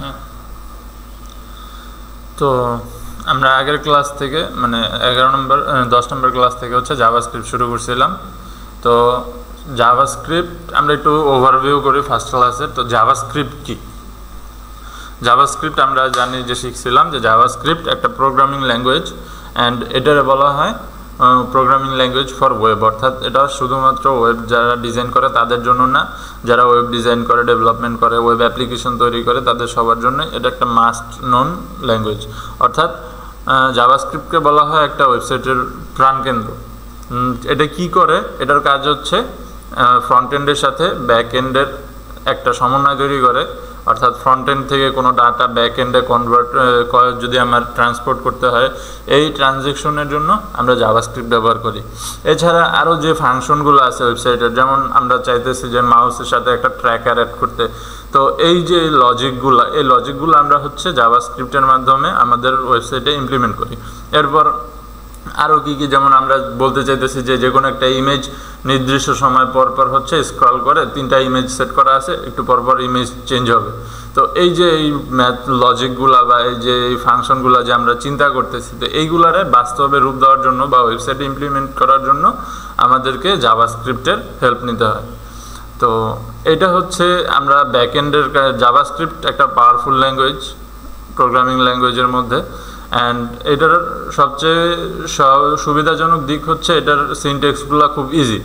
হ্যাঁ, তো আমরা আগের ক্লাস থেকে মানে 11 নম্বর 10 নম্বর ক্লাস থেকে হচ্ছে জাভাস্ক্রিপ্ট শুরু করছিলাম। তো জাভাস্ক্রিপ্ট আমরা একটু ওভারভিউ করি ফার্স্ট ক্লাসের। তো জাভাস্ক্রিপ্ট কি? জাভাস্ক্রিপ্ট আমরা জানি যে শিখছিলাম যে জাভাস্ক্রিপ্ট একটা প্রোগ্রামিং ল্যাঙ্গুয়েজ, অ্যান্ড এটারে বলা হয় প্রোগ্রামিং ল্যাঙ্গুয়েজ ফর ওয়েব, অর্থাৎ এটা শুধুমাত্র ওয়েব যারা ডিজাইন করে তাদের জন্য না, যারা ওয়েব ডিজাইন করে, ডেভেলপমেন্ট করে, ওয়েব অ্যাপ্লিকেশন তৈরি করে তাদের সবার জন্য এটা একটা মাস্ট নোন ল্যাঙ্গুয়েজ। অর্থাৎ জাভাস্ক্রিপ্টকে বলা হয় একটা ওয়েবসাইটের প্রাণকেন্দ্র। এটা কি করে? এটার কাজ হচ্ছে ফ্রন্ট এন্ডের সাথে ব্যাক এন্ডের একটা সমন্বয় তৈরি করে, অর্থাৎ ফ্রন্ট এন্ড থেকে কোনো ডাটা ব্যাক এন্ডে কনভার্ট যদি আমার ট্রান্সপোর্ট করতে হয়, এই ট্রানজ্যাকশনের জন্য আমরা জাভাস্ক্রিপ্ট ব্যবহার করি। এছাড়া আরও যে ফাংশনগুলো আছে ওয়েবসাইটের, যেমন আমরা চাইতেছি যে মাউসের সাথে একটা ট্র্যাকার অ্যাড করতে, তো এই যে লজিকগুলো আমরা হচ্ছে জাভাস্ক্রিপ্টের মাধ্যমে আমাদের ওয়েবসাইটে ইমপ্লিমেন্ট করি। এরপর আরও কী, যেমন আমরা বলতে চাইতেছি যে কোনো একটা ইমেজ নির্দিষ্ট সময় পর হচ্ছে স্ক্রল করে 3টা ইমেজ সেট করা আছে, একটু পর ইমেজ চেঞ্জ হবে। তো এই যে এই ম্যাথ লজিকগুলা বা এই যে এই ফাংশনগুলো যে আমরা চিন্তা করতেছি, তো এইগুলারে বাস্তবে রূপ দেওয়ার জন্য বা ওয়েবসাইটে ইমপ্লিমেন্ট করার জন্য আমাদেরকে জাভাস্ক্রিপ্টের হেল্প নিতে হয়। তো এটা হচ্ছে আমরা ব্যাকএন্ডের জাভাস্ক্রিপ্ট একটা পাওয়ারফুল ল্যাঙ্গুয়েজ প্রোগ্রামিং ল্যাঙ্গুয়েজের মধ্যে, অ্যান্ড এটার সবচেয়ে সুবিধাজনক দিক হচ্ছে এটার সিনটেক্সগুলো খুব ইজি।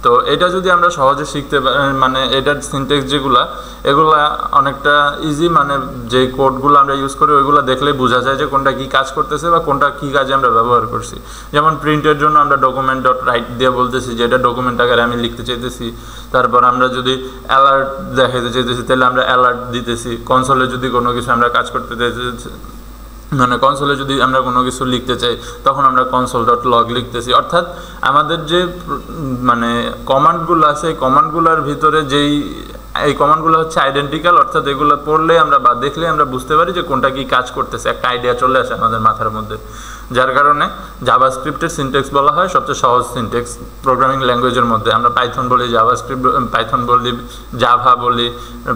তো এটা যদি আমরা সহজে শিখতে মানে এটার সিনটেক্স এগুলা অনেকটা ইজি, মানে যে কোডগুলো আমরা ইউজ করি ওইগুলো দেখলেই বোঝা যায় যে কোনটা কী কাজ করতেছে বা কোনটা কী কাজে আমরা ব্যবহার করছি। যেমন প্রিন্টের জন্য আমরা ডকুমেন্ট ডট রাইট দিয়ে বলতেছি যে এটা ডকুমেন্ট আকারে আমি লিখতে চাইতেছি। তারপর আমরা যদি অ্যালার্ট দেখাতে চাইতেছি তাহলে আমরা অ্যালার্ট দিতেছি। কনসোলে যদি কোনো কিছু আমরা কাজ করতে চাইতেছি, মানে কনসোলে যদি আমরা কোনো কিছু লিখতে চাই তখন আমরা কনসোল ডট লগ লিখতেছি। অর্থাৎ আমাদের যে মানে কমান্ডগুলো আছে এই কমান্ডগুলোর ভিতরে এই কমান্ডগুলো হচ্ছে আইডেন্টিক্যাল, অর্থাৎ এগুলো পড়লে আমরা বা দেখলে আমরা বুঝতে পারি যে কোনটা কি কাজ করতেছে, একটা আইডিয়া চলে আসে আমাদের মাথার মধ্যে। যার কারণে জাভাস্ক্রিপ্টের সিনটেক্স বলা হয় সবচেয়ে সহজ সিনটেক্স প্রোগ্রামিং ল্যাঙ্গুয়েজের মধ্যে। আমরা পাইথন বলি, পাইথন বলি, জাভা বলি,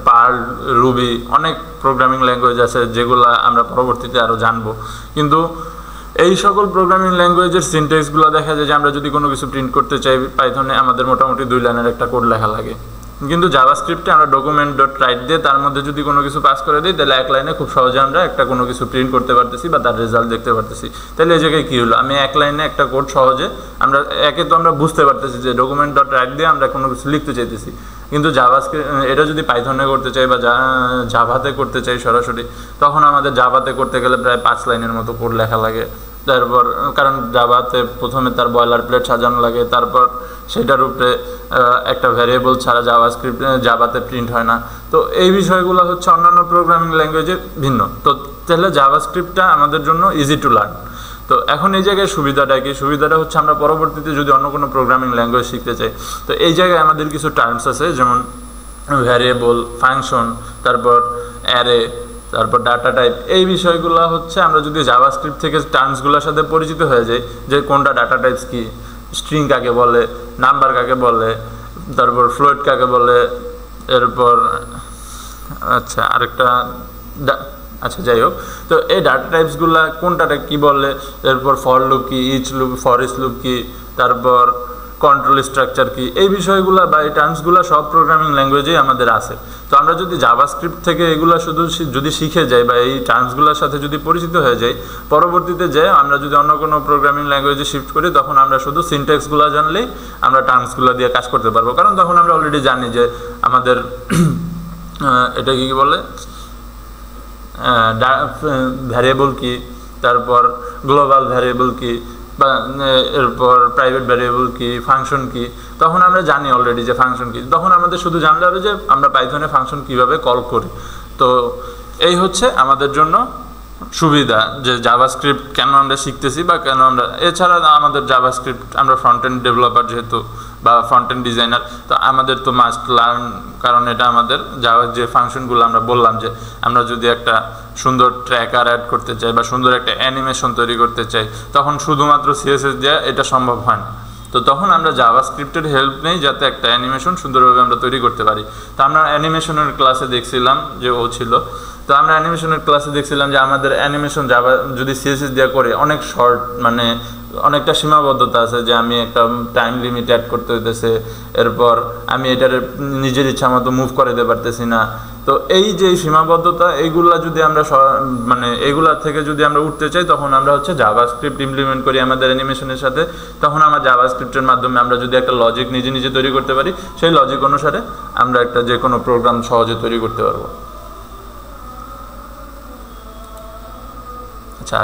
পার্ল, রুবি, অনেক প্রোগ্রামিং ল্যাঙ্গুয়েজ আছে যেগুলো আমরা পরবর্তীতে আরও জানবো। কিন্তু এই সকল প্রোগ্রামিং ল্যাঙ্গুয়েজের সিনটেক্সগুলো দেখা যায় যে আমরা যদি কোনো কিছু প্রিন্ট করতে চাই পাইথনে আমাদের মোটামুটি 2 লাইনের একটা কোড লেখা লাগে, কিন্তু জাভাস্ক্রিপ্টে আমরা ডকুমেন্ট ডট রাইট দিয়ে তার মধ্যে যদি কোনো কিছু পাস করে দিই তাহলে 1 লাইনে খুব সহজে আমরা একটা কোনো কিছু প্রিন্ট করতে পারতেছি বা তার রেজাল্ট দেখতে পারতেছি। তাহলে এই জায়গায় কী হলো, আমি 1 লাইনে একটা কোড সহজে আমরা তো আমরা বুঝতে পারতেছি যে ডকুমেন্ট ডট রাইট দিয়ে আমরা কোনো কিছু লিখতে চাইতেছি। কিন্তু জাভাস্ক্রিপ্ট এটা যদি পাইথনে করতে চাই বা জাভাতে করতে চাই সরাসরি, তখন আমাদের জাভাতে করতে গেলে প্রায় 5 লাইনের মতো কোড লেখা লাগে। তারপর কারণ জাভাতে প্রথমে তার বয়লার প্লেট সাজানো লাগে, তারপর সেটার উপরে একটা ভ্যারিয়েবল ছাড়া জাভাতে প্রিন্ট হয় না। তো এই বিষয়গুলো হচ্ছে অন্যান্য প্রোগ্রামিং ল্যাঙ্গুয়েজে ভিন্ন। তো তাহলে জাভাস্ক্রিপ্টটা আমাদের জন্য ইজি টু লার্ন। তো এখন এই জায়গায় সুবিধাটা কি? সুবিধাটা হচ্ছে আমরা পরবর্তীতে যদি অন্য কোনো প্রোগ্রামিং ল্যাঙ্গুয়েজ শিখতে চাই, তো এই জায়গায় আমাদের কিছু টার্মস আছে, যেমন ভ্যারিয়েবল, ফাংশন, তারপর অ্যারে, তারপর ডাটা টাইপ। এই বিষয়গুলো হচ্ছে আমরা যদি জাভাস্ক্রিপ্ট থেকে টার্মসগুলোর সাথে পরিচিত হয়ে যাই যে কোনটা ডাটা টাইপস কি, স্ট্রিং কাকে বলে, নাম্বার কাকে বলে, তারপর ফ্লোট কাকে বলে, এরপর যাই হোক। তো এই ডাটা টাইপসগুলো কোনটাটা কি বলে, এরপর ফর লুপ কি, ফর ইচ লুপ কি, তারপর কন্ট্রোল স্ট্রাকচার কি, এই বিষয়গুলো বা এই টার্মসগুলো সব প্রোগ্রামিং ল্যাঙ্গুয়েজেই আমাদের আছে। তো আমরা যদি জাভাস্ক্রিপ্ট থেকে এগুলো শুধু যদি শিখে যাই বা এই টার্মসগুলোর সাথে যদি পরিচিত হয়ে যাই, পরবর্তীতে যে আমরা যদি অন্য কোনো প্রোগ্রামিং ল্যাঙ্গুয়েজে শিফট করি তখন আমরা শুধু সিনট্যাক্সগুলো জানলেই আমরা টার্মসগুলো দিয়ে কাজ করতে পারবো। কারণ তখন আমরা অলরেডি জানি যে আমাদের এটা কি বলে, ভ্যারিয়েবল কি, তারপর গ্লোবাল ভ্যারিয়েবল কি, বা এরপর প্রাইভেট ভ্যারিয়েবল কি, ফাংশন কি, তখন আমরা জানি অলরেডি যে ফাংশন কি। তখন আমাদের শুধু জানলে হবে যে আমরা পাইথনে ফাংশন কিভাবে কল করি। তো এই হচ্ছে আমাদের জন্য সুবিধা যে জাভাস্ক্রিপ্ট কেন আমরা শিখতেছি বা কেন আমরা, এছাড়া আমাদের জাভাস্ক্রিপ্ট আমরা ফ্রন্ট এন্ড ডেভেলপার যেহেতু বা ফ্রন্ট এন্ড ডিজাইনার, তো আমাদের তো মাস্ট লার্ন, কারণ এটা আমাদের যে ফাংশনগুলো আমরা বললাম যে আমরা যদি একটা সুন্দর ট্র্যাকার অ্যাড করতে চাই বা সুন্দর একটা অ্যানিমেশন তৈরি করতে চাই তখন শুধুমাত্র সিএসএস দিয়ে এটা সম্ভব হয় না। তো তখন আমরা জাভাস্ক্রিপ্টের হেল্প নেই যাতে একটা অ্যানিমেশন সুন্দরভাবে আমরা তৈরি করতে পারি। তো আমরা অ্যানিমেশনের ক্লাসে দেখছিলাম যে ও ছিল তো আমরা অ্যানিমেশনের ক্লাসে দেখছিলাম যে আমাদের অ্যানিমেশন জাভা যদি সিএসএস দিয়ে করে অনেক শর্ট, মানে অনেকটা সীমাবদ্ধতা আছে যে আমি একটা টাইম লিমিট অ্যাড করতে হইতেছে, এরপর আমি এটার নিজের ইচ্ছা মতো মুভ করে দিতে পারতেছি না। তো এই যে সীমাবদ্ধতা, এইগুলা যদি আমরা মানে এইগুলা থেকে যদি আমরা উঠতে চাই, তখন আমরা হচ্ছে জাভাস্ক্রিপ্ট ইমপ্লিমেন্ট করি আমাদের অ্যানিমেশনের সাথে। তখন আমার জাভাস্ক্রিপ্টের মাধ্যমে আমরা যদি একটা লজিক নিজে নিজে তৈরি করতে পারি, সেই লজিক অনুসারে আমরা একটা যে কোনো প্রোগ্রাম সহজে তৈরি করতে পারবো। আচ্ছা,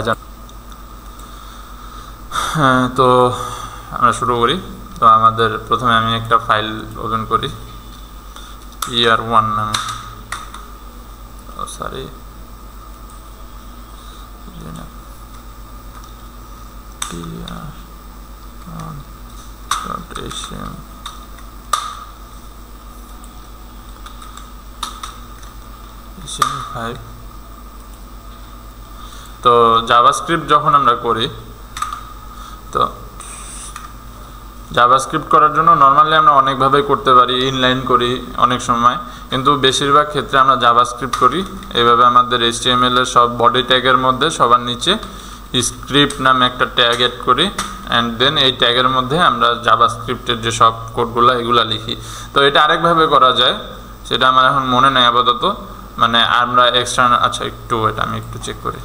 হ্যাঁ, তো আমরা শুরু করি। তো আমাদের প্রথমে আমি একটা ফাইল ওপেন করি, ER1 নামে, সরি HTML5। তো জাভাস্ক্রিপ্ট যখন আমরা করি, তো জাভাস্ক্রিপ্ট করার জন্য নর্মালি আমরা অনেকভাবে করতে পারি, ইনলাইন করি অনেক সময়, কিন্তু বেশিরভাগ ক্ষেত্রে আমরা জাভাস্ক্রিপ্ট করি এইভাবে। আমাদের HTML এর সব বডি ট্যাগের মধ্যে সবার নিচে স্ক্রিপ্ট নামে একটা ট্যাগ অ্যাড করি, অ্যান্ড দেন এই ট্যাগের মধ্যে আমরা জাভাস্ক্রিপ্টের যে সব কোডগুলো এগুলা লিখি। তো এটা আরেকভাবে করা যায়, সেটা আমার এখন মনে নেই আপাতত, মানে আমরা এক্সটার্নাল, আচ্ছা একটু এটা আমি একটু চেক করি।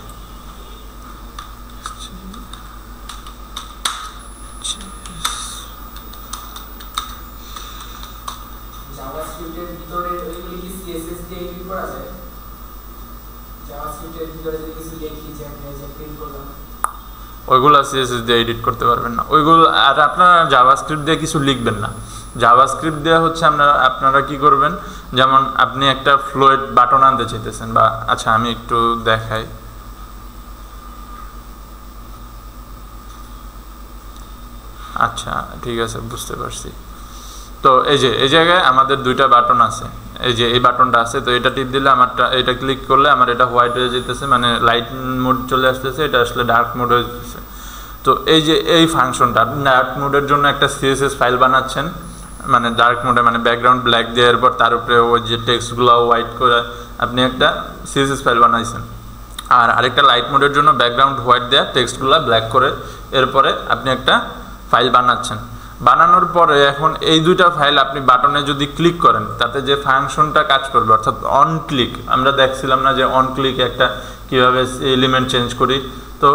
ওইগুলো সিএসএস দিয়ে এডিট করতে পারবেন না ওইগুলো, আর আপনারা জাভাস্ক্রিপ্ট দিয়ে কিছু লিখবেন না। জাভাস্ক্রিপ্ট দিয়ে হচ্ছে আপনারা কি করবেন, যেমন আপনি একটা ফ্লোয়েড বাটন আনতে চাইতেছেন, বা আচ্ছা আমি একটু দেখাই। আচ্ছা ঠিক আছে, বুঝতে পারছি। তো এই যে এই জায়গায় আমাদের দুইটা বাটন আছে, এই যে এই বাটনটা আছে, তো এটা টিপ দিলে আমারটা, এটা ক্লিক করলে আমার এটা হোয়াইট হয়ে যেতেছে, মানে লাইট মোড চলে আসতেছে, এটা আসলে ডার্ক মোড হয়ে যেতেছে। তো এই যে এই ফাংশনটা, আপনি ডার্ক মোডের জন্য একটা সিএসএস ফাইল বানাচ্ছেন, মানে ডার্ক মোডে, মানে ব্যাকগ্রাউন্ড ব্ল্যাক দেওয়ার পর তার উপরে ওই যে টেক্সটগুলো হোয়াইট করে আপনি একটা সিএসএস ফাইল বানাইছেন। আর আরেকটা লাইট মোডের জন্য ব্যাকগ্রাউন্ড হোয়াইট দেওয়া, টেক্সটগুলো ব্ল্যাক করে এরপরে আপনি একটা ফাইল বানাচ্ছেন। বানানোর পরে এখন এই দুইটা ফাইল আপনি বাটনে যদি ক্লিক করেন, তাতে যে ফাংশনটা কাজ করবে, অর্থাৎ অন ক্লিক, আমরা দেখছিলাম না যে অন ক্লিক একটা কীভাবে এলিমেন্ট চেঞ্জ করি। তো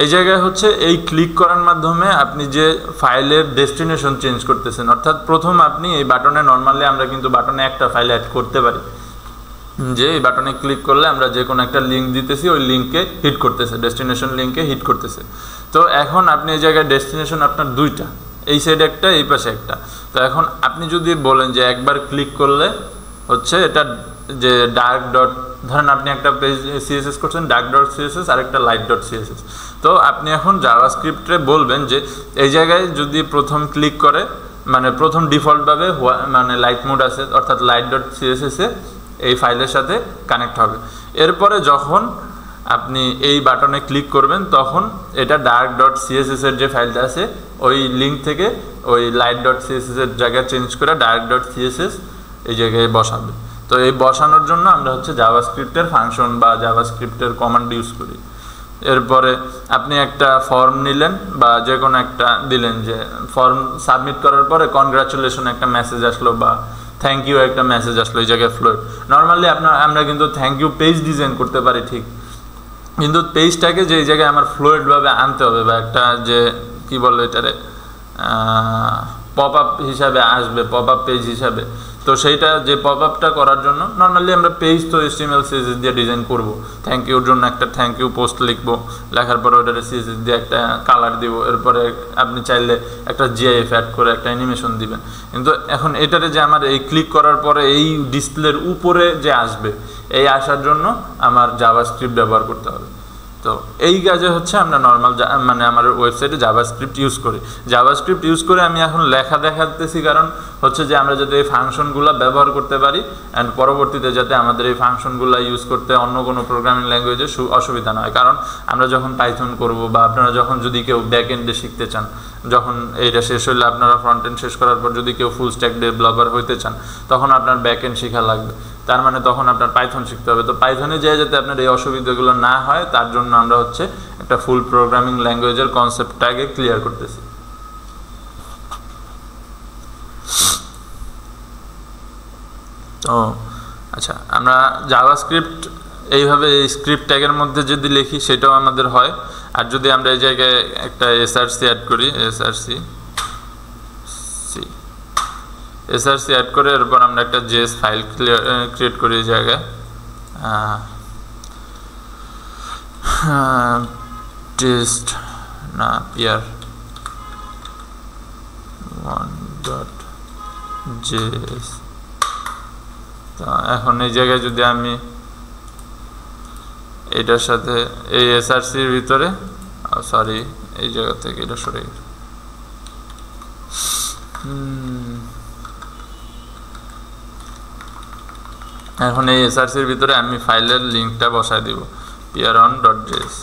এই জায়গায় হচ্ছে এই ক্লিক করার মাধ্যমে আপনি যে ফাইলের ডেস্টিনেশন চেঞ্জ করতেছেন, অর্থাৎ প্রথম আপনি এই বাটনে, নর্মালি আমরা কিন্তু বাটনে একটা ফাইল অ্যাড করতে পারি, যে এই বাটনে ক্লিক করলে আমরা যে কোনো একটা লিঙ্ক দিতেছি, ওই লিঙ্কে হিট করতেছে, ডেস্টিনেশন লিঙ্কে হিট করতেছে। তো এখন আপনি এই জায়গায় ডেস্টিনেশন আপনার দুইটা, এই সাইডে একটা, এই পাশে একটা। তো এখন আপনি যদি বলেন যে একবার ক্লিক করলে হচ্ছে এটা যে ডার্ক ডট, ধরেন আপনি একটা পেজ সিএসএস করছেন ডার্ক ডট সিএসএস আর একটা লাইট ডট সিএসএস, তো আপনি এখন জাভাস্ক্রিপ্টে বলবেন যে এই জায়গায় যদি প্রথম ক্লিক করে, মানে প্রথম ডিফল্টভাবে মানে লাইট মোড আছে, অর্থাৎ লাইট ডট সিএসএসে এই ফাইলের সাথে কানেক্ট হবে। এরপরে যখন আপনি এই বাটনে ক্লিক করবেন, তখন এটা ডার্ক ডট সিএসএস এর যে ফাইলটা আছে ওই লিঙ্ক থেকে ওই লাইট ডট সিএসএস এর জায়গায় চেঞ্জ করে ডার্ক ডট সিএসএস এই জায়গায় বসাবে। তো এই বসানোর জন্য আমরা হচ্ছে জাভাস্ক্রিপ্টের ফাংশন বা জাভাস্ক্রিপ্টের কমান্ড ইউজ করি। এরপরে আপনি একটা ফর্ম নিলেন বা যে কোনো একটা দিলেন, যে ফর্ম সাবমিট করার পরে কনগ্রাচুলেশন একটা মেসেজ আসলো বা থ্যাংক ইউ একটা মেসেজ আসলো এই জায়গায় ফ্লোট। নর্মালি আমরা কিন্তু থ্যাংক ইউ পেজ ডিজাইন করতে পারি ঠিক, কিন্তু পেজটাকে যে এই জায়গায় আমার ফ্লোয়েডভাবে আনতে হবে, বা একটা যে কি বলে এটারে পপ আপ হিসাবে আসবে, পপ আপ পেজ হিসাবে। তো সেইটা যে পপ আপটা করার জন্য নর্মালি আমরা পেজ তো HTML CSS দিয়ে ডিজাইন করব। থ্যাংক ইউর জন্য একটা থ্যাংক ইউ পোস্ট লিখবো, লেখার পরে ওটারে CSS দিয়ে একটা কালার দিব, এরপরে আপনি চাইলে একটা GIF অ্যাড করে একটা অ্যানিমেশন দিবেন। কিন্তু এখন এটারে যে আমার এই ক্লিক করার পরে এই ডিসপ্লের উপরে যে আসবে, এই আসার জন্য আমার জাভাস্ক্রিপ্ট ব্যবহার করতে হবে। তো এই কাজে হচ্ছে আমরা নর্মাল মানে আমার ওয়েবসাইটে জাভাস্ক্রিপ্ট ইউজ করি। জাভাস্ক্রিপ্ট ইউজ করে আমি এখন লেখা দেখাতেছি, কারণ হচ্ছে যে আমরা যাতে এই ফাংশনগুলো ব্যবহার করতে পারি, অ্যান্ড পরবর্তীতে যাতে আমাদের এই ফাংশনগুলো ইউজ করতে অন্য কোনো প্রোগ্রামিং ল্যাঙ্গুয়েজে অসুবিধা নয়। কারণ আমরা যখন পাইথন করব, বা আপনারা যখন যদি কেউ ব্যাকএন্ডে শিখতে চান, যখন এইটা শেষ হলে আপনারা ফ্রন্ট এন্ড শেষ করার পর যদি কেউ ফুল স্ট্যাক ডেভেলপার হইতে চান তখন আপনার ব্যাক এন্ড শেখা লাগবে, তার মানে তখন আপনার পাইথন শিখতে হবে। তো পাইথনে যেয়ে যাতে আপনার এই অসুবিধাগুলো না হয় তার জন্য আমরা হচ্ছে একটা ফুল প্রোগ্রামিং ল্যাঙ্গুয়েজের কনসেপ্টটা আগে ক্লিয়ার করতেছি। তো আচ্ছা, আমরা জাভাস্ক্রিপ্ট এইভাবে এই স্ক্রিপ্ট ট্যাগের মধ্যে যদি লিখি সেটাও আমাদের হয়। আর যদি আমরা এই জায়গায় একটা এসআরসি অ্যাড করি, এসআরসি অ্যাড করে এরপর আমরা একটা জেএস ফাইল ক্রিয়েট করি এই জায়গায়, টেস্ট না পিয়ার 1.js। তো এখন এই জায়গায় যদি আমি এটার সাথে এই এসআরসির ভিতরে, সরি এই জায়গা থেকে এটা সরে গেছে, এখন এই এসআরসির ভিতরে আমি ফাইলের লিঙ্কটা বসায় দিব pr1.js।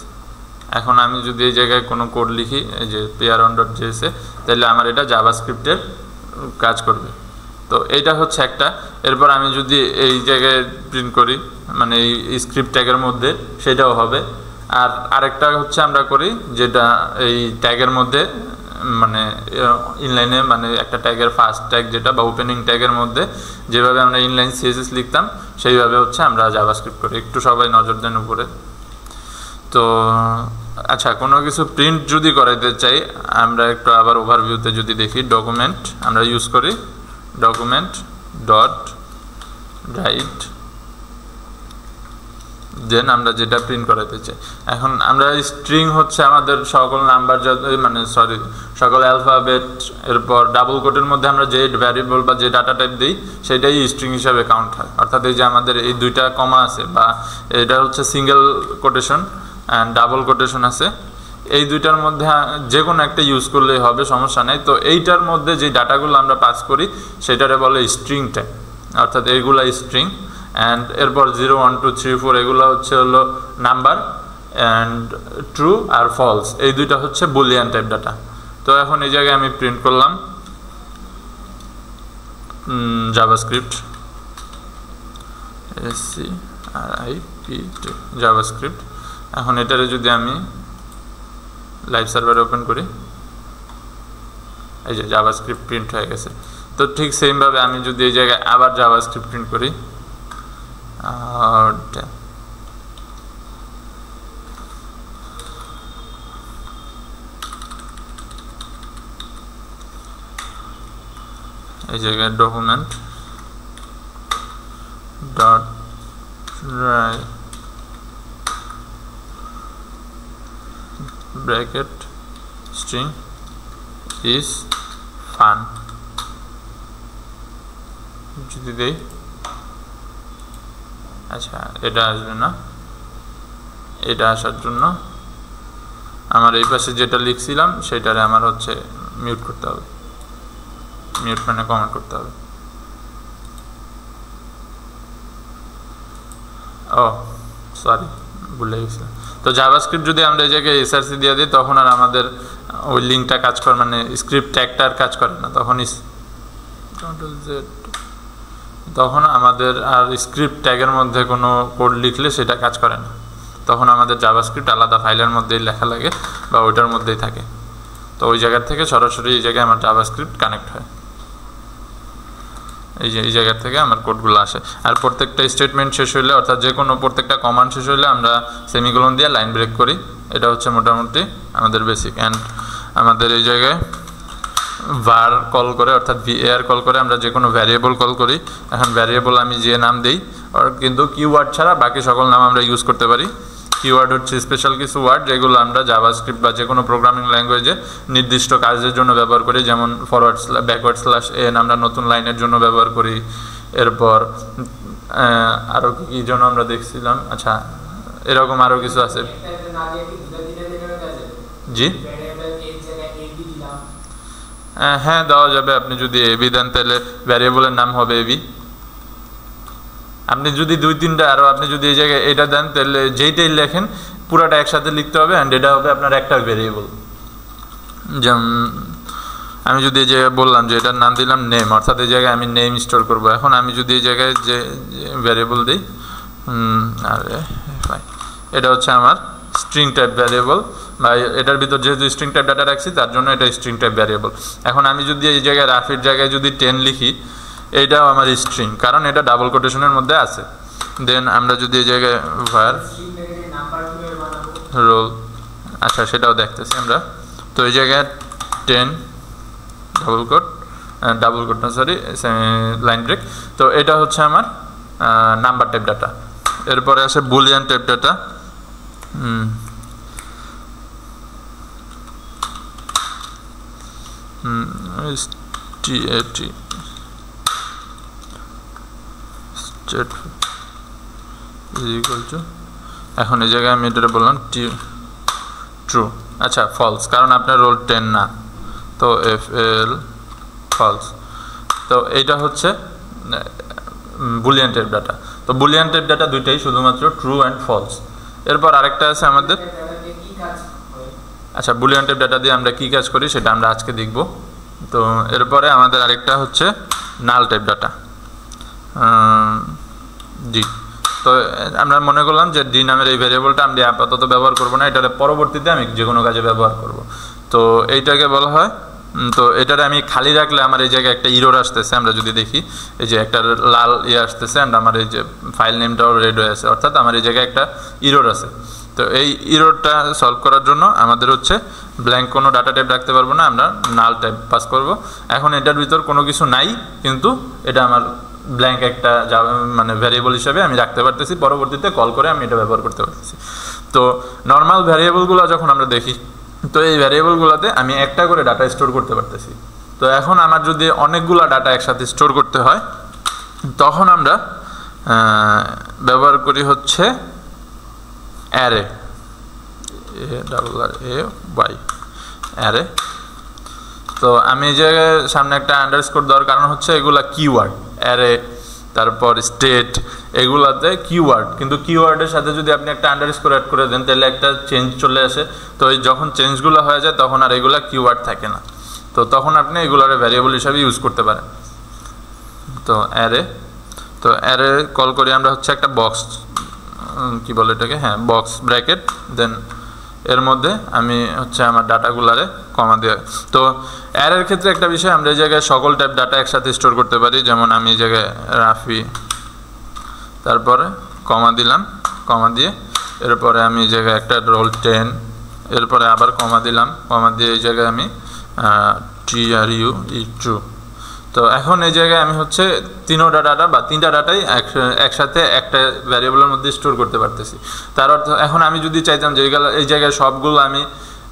এখন আমি যদি এই জায়গায় কোনো কোড লিখি এই যে pr1.js এ, তাহলে আমার এটা জাভাস্ক্রিপ্টের কাজ করবে। তো এইটা হচ্ছে একটা। এরপর আমি যদি এই জায়গায় প্রিন্ট করি মানে এই স্ক্রিপ্ট ট্যাগের মধ্যে, সেটাও হবে। আর আরেকটা হচ্ছে আমরা করি যেটা এই ট্যাগের মধ্যে মানে ইনলাইনে মানে একটা ট্যাগের ফার্স্ট ট্যাগ যেটা বা ওপেনিং ট্যাগের মধ্যে যেভাবে আমরা ইনলাইন সিএসএস লিখতাম সেইভাবে হচ্ছে আমরা জাভাস্ক্রিপ্ট করি। একটু সবাই নজর দেন উপরে। তো আচ্ছা, কোনো কিছু প্রিন্ট যদি করাইতে চাই আমরা একটু আবার ওভারভিউতে যদি দেখি, ডকুমেন্ট আমরা ইউজ করি ডকুমেন্ট ডট রাইট, দেন আমরা যেটা প্রিন্ট করাতে চাই। এখন আমরা স্ট্রিং হচ্ছে আমাদের সকল নাম্বার মানে সরি সকল অ্যালফাবেট, এরপর ডাবল কোটের মধ্যে আমরা যে ভ্যারিয়েবল বা যে ডাটা টাইপ দিই সেটাই স্ট্রিং হিসাবে কাউন্ট হয়। অর্থাৎ এই যে আমাদের এই দুইটা কমা আছে বা এটা হচ্ছে single quotation and double quotation আছে, এই দুইটার মধ্যে যে কোনো একটা ইউজ করলেই হবে, সমস্যা নেই। তো এইটার মধ্যে যে ডাটাগুলো আমরা পাস করি সেটারে বলে স্ট্রিং ট্যাগ, অর্থাৎ এইগুলা স্ট্রিং। অ্যান্ড এরপর 0 1 2 3 4 এগুলো হচ্ছে হলো নাম্বার, অ্যান্ড ট্রু আর ফলস এই দুইটা হচ্ছে বুলিয়ান টাইপ ডাটা। তো এখন এই জায়গায় আমি প্রিন্ট করলাম জাভাস্ক্রিপ্ট জাভাস্ক্রিপ্ট। এখন এটারে যদি আমি লাইভ সার্ভারে ওপেন করি, এই যে জাভাস্ক্রিপ্ট প্রিন্ট হয়ে গেছে। তো ঠিক সেমভাবে আমি যদি এই জায়গায় আবার জাভাস্ক্রিপ্ট প্রিন্ট করি, এই জায়গায় document dot right bracket string is fun যদি দেই, আচ্ছা এটা আসবে না, এটা আসার জন্য আমার এই পাশে যেটা লিখছিলাম সেটারে আমার হচ্ছে মিউট করতে হবে, মিউট মানে কমেন্ট করতে হবে। ও সরি ভুলে গেছিলাম। তো জাভাস্ক্রিপ্ট যদি আমরা এই জায়গায় এসআরসি দিয়ে দিই তখন আর আমাদের ওই লিঙ্কটা কাজ করে, মানে স্ক্রিপ্ট ট্যাগটা আর কাজ করে না, তখন আমাদের আর স্ক্রিপ্ট ট্যাগের মধ্যে কোনো কোড লিখলে সেটা কাজ করে না, তখন আমাদের জাভাস্ক্রিপ্ট আলাদা ফাইলের মধ্যেই লেখা লাগে বা ওইটার মধ্যেই থাকে। তো ওই জায়গার থেকে সরাসরি এই জায়গায় আমার জাভাস্ক্রিপ্ট কানেক্ট হয়, এই যে এই জায়গা থেকে আমার কোডগুলো আসে। আর প্রত্যেকটা স্টেটমেন্ট শেষ হইলে অর্থাৎ যে কোনো প্রত্যেকটা কমান্ড শেষ হইলে আমরা সেমিকোলন দিয়ে লাইন ব্রেক করি। এটা হচ্ছে মোটামুটি আমাদের বেসিক। অ্যান্ড আমাদের এই জায়গায় var কল করে অর্থাৎ var কল করে আমরা যে কোনো ভ্যারিয়েবল কল করি। এখন ভ্যারিয়েবল আমি যে নাম দিই, আর কিন্তু কিওয়ার্ড ছাড়া বাকি সকল নাম আমরা ইউজ করতে পারি। কিওয়ার্ড হচ্ছে স্পেশাল কিছু ওয়ার্ড যেগুলো আমরা জাভাস্ক্রিপ্ট বা যে কোনো প্রোগ্রামিং ল্যাঙ্গুয়েজে নির্দিষ্ট কাজের জন্য ব্যবহার করি, যেমন ফরওয়ার্ড ব্যাকওয়ার্ড স্ল্যাশ এন আমরা নতুন লাইনের জন্য ব্যবহার করি। এরপর আরও কী জন্য আমরা দেখছিলাম, আচ্ছা এরকম আরও কিছু আছে। জি হ্যাঁ দেওয়া যাবে, আপনি যদি এবি দেন তাহলে ভ্যারিয়েবলের নাম হবে এবি। আপনি যদি 2-3টা আরও আপনি যদি এই জায়গায় এটা দেন তাহলে যেইটাই লেখেন পুরাটা একসাথে লিখতে হবে, অ্যান্ড এটা হবে আপনার একটা ভ্যারিয়েবল। যেমন আমি যদি এই জায়গায় বললাম যে এটার নাম দিলাম নেম, অর্থাৎ এই জায়গায় আমি নেম স্টোর করব। এখন আমি যদি এই জায়গায় যে ভ্যারিয়েবল দিই, আরে ভাই, এটা হচ্ছে আমার স্ট্রিং টাইপ ভ্যারিয়েবল, বা এটার ভিতর যেহেতু স্ট্রিং টাইপ ডাটা রাখছি তার জন্য এটা স্ট্রিং টাইপ ভ্যারিয়েবল। এখন আমি যদি এই জায়গায় রাফির জায়গায় যদি 10 লিখি, এইটাও আমার স্ট্রিং, কারণ এটা ডাবল কোটেশনের মধ্যে আছে। দেন আমরা যদি এই জায়গায় var রোল, আচ্ছা সেটাও দেখতেছি আমরা। তো এই জায়গায় 10 ডাবল কোট না সরি লাইন ব্রেক। তো এটা হচ্ছে আমার নাম্বার টাইপ ডাটা। এরপরে আসে বুলিয়ান টাইপ ডাটা। এখন এই জায়গায় আমি এটা বললাম ট্রু, আচ্ছা ফলস, কারণ আপনার রোল 10 না, তো FL ফলস। তো এইটা হচ্ছে বুলিয়ান টাইপ ডাটা। তো বুলিয়ান টাইপ ডাটা দুইটাই শুধুমাত্র ট্রু অ্যান্ড ফলস। এরপর আরেকটা আছে আমাদের, আচ্ছা বুলিয়ান টাইপ ডাটা দিয়ে আমরা কি কাজ করি সেটা আমরা আজকে দেখব। তো এরপরে আমাদের আরেকটা হচ্ছে নাল টাইপ ডাটা, জি। তো আমরা মনে করলাম যে ডি নামের এই ভ্যারিয়েবলটা আমি আপাতত ব্যবহার করব না, এটার পরবর্তীতে আমি যে কোনো কাজে ব্যবহার করব। তো এইটাকে বলা হয়, তো এটারে আমি খালি রাখলে আমার এই জায়গায় একটা ইরোর আসতেছে। আমরা যদি দেখি এই যে একটা লাল আসতেছে, অ্যান্ড আমার এই যে ফাইল নেমটাও রেড হয়ে আছে, অর্থাৎ আমার এই জায়গায় একটা ইরোর আছে। তো এই ইরোরটা সলভ করার জন্য আমাদের হচ্ছে ব্ল্যাঙ্ক কোনো ডাটা টাইপ রাখতে পারবো না, আমরা নাল টাইপ পাস করব। এখন এটার ভিতর কোনো কিছু নাই, কিন্তু এটা আমার ব্ল্যাঙ্ক একটা মানে ভ্যারিয়েবল হিসাবে আমি রাখতে পারতেছি, পরবর্তীতে কল করে আমি এটা ব্যবহার করতে পারতেছি। তো নর্মাল ভ্যারিয়েবলগুলো যখন আমরা দেখি, তো এই ভ্যারিয়েবলগুলোতে আমি একটা করে ডাটা স্টোর করতে পারতেছি। তো এখন আমার যদি অনেকগুলা ডাটা একসাথে স্টোর করতে হয়, তখন আমরা ব্যবহার করি হচ্ছে অ্যারে, অ্যারে। তো আমি এই জায়গায় সামনে একটা আন্ডারস্কোর দেওয়ার কারণ হচ্ছে এগুলা কিওয়ার্ড, অ্যারে তারপর স্টেট, এগুলাতে কিওয়ার্ড, কিন্তু কিওয়ার্ডের সাথে যদি আপনি একটা আন্ডারস্কোর অ্যাড করে দেন তাহলে একটা চেঞ্জ চলে আসে। তো এই যখন চেঞ্জগুলো হয়ে যায় তখন আর এগুলা কিওয়ার্ড থাকে না, তো তখন আপনি এগুলার ভ্যারিয়েবল হিসাবে ইউজ করতে পারেন। তো অ্যারে কল করি আমরা হচ্ছে একটা বক্স, কি বলে এটাকে, হ্যাঁ বক্স ব্র্যাকেট, দেন এর মধ্যে আমি হচ্ছে আমার ডাটাগুলারে কমা দিয়ে। তো অ্যারের ক্ষেত্রে একটা বিষয়, আমরা এই জায়গায় সকল টাইপ ডাটা একসাথে স্টোর করতে পারি। যেমন আমি এই জায়গায় রাফি, তারপরে কমা দিলাম, কমা দিয়ে এরপরে আমি এই জায়গায় একটা রোল 10, এরপরে আবার কমা দিলাম, কমা দিয়ে এই জায়গায় আমি TRU তো এখন এই জায়গায় আমি হচ্ছে তিনটা ডাটা বা তিনটা ডাটাই একসাথে একটা ভ্যারিয়েবলের মধ্যে স্টোর করতে পারতেছি। তার অর্থ এখন আমি যদি চাইতাম যে এই জায়গায় সবগুলো আমি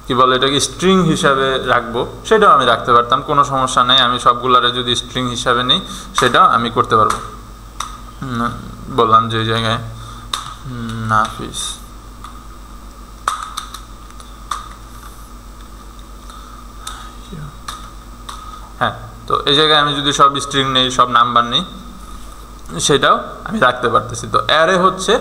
কি বলে এটাকে স্ট্রিং হিসাবে রাখবো, সেটাও আমি রাখতে পারতাম, কোনো সমস্যা নেই। আমি সবগুলারে যদি স্ট্রিং হিসাবে নিই সেটাও আমি করতে পারবো। বললাম যে এই জায়গায় নাফিস, হ্যাঁ। তো এই জায়গায় আমি যদি সব স্ট্রিং নেই, সব নাম্বার নেই, সেটাও আমি রাখতে পারতেছি। তো অ্যারে হচ্ছে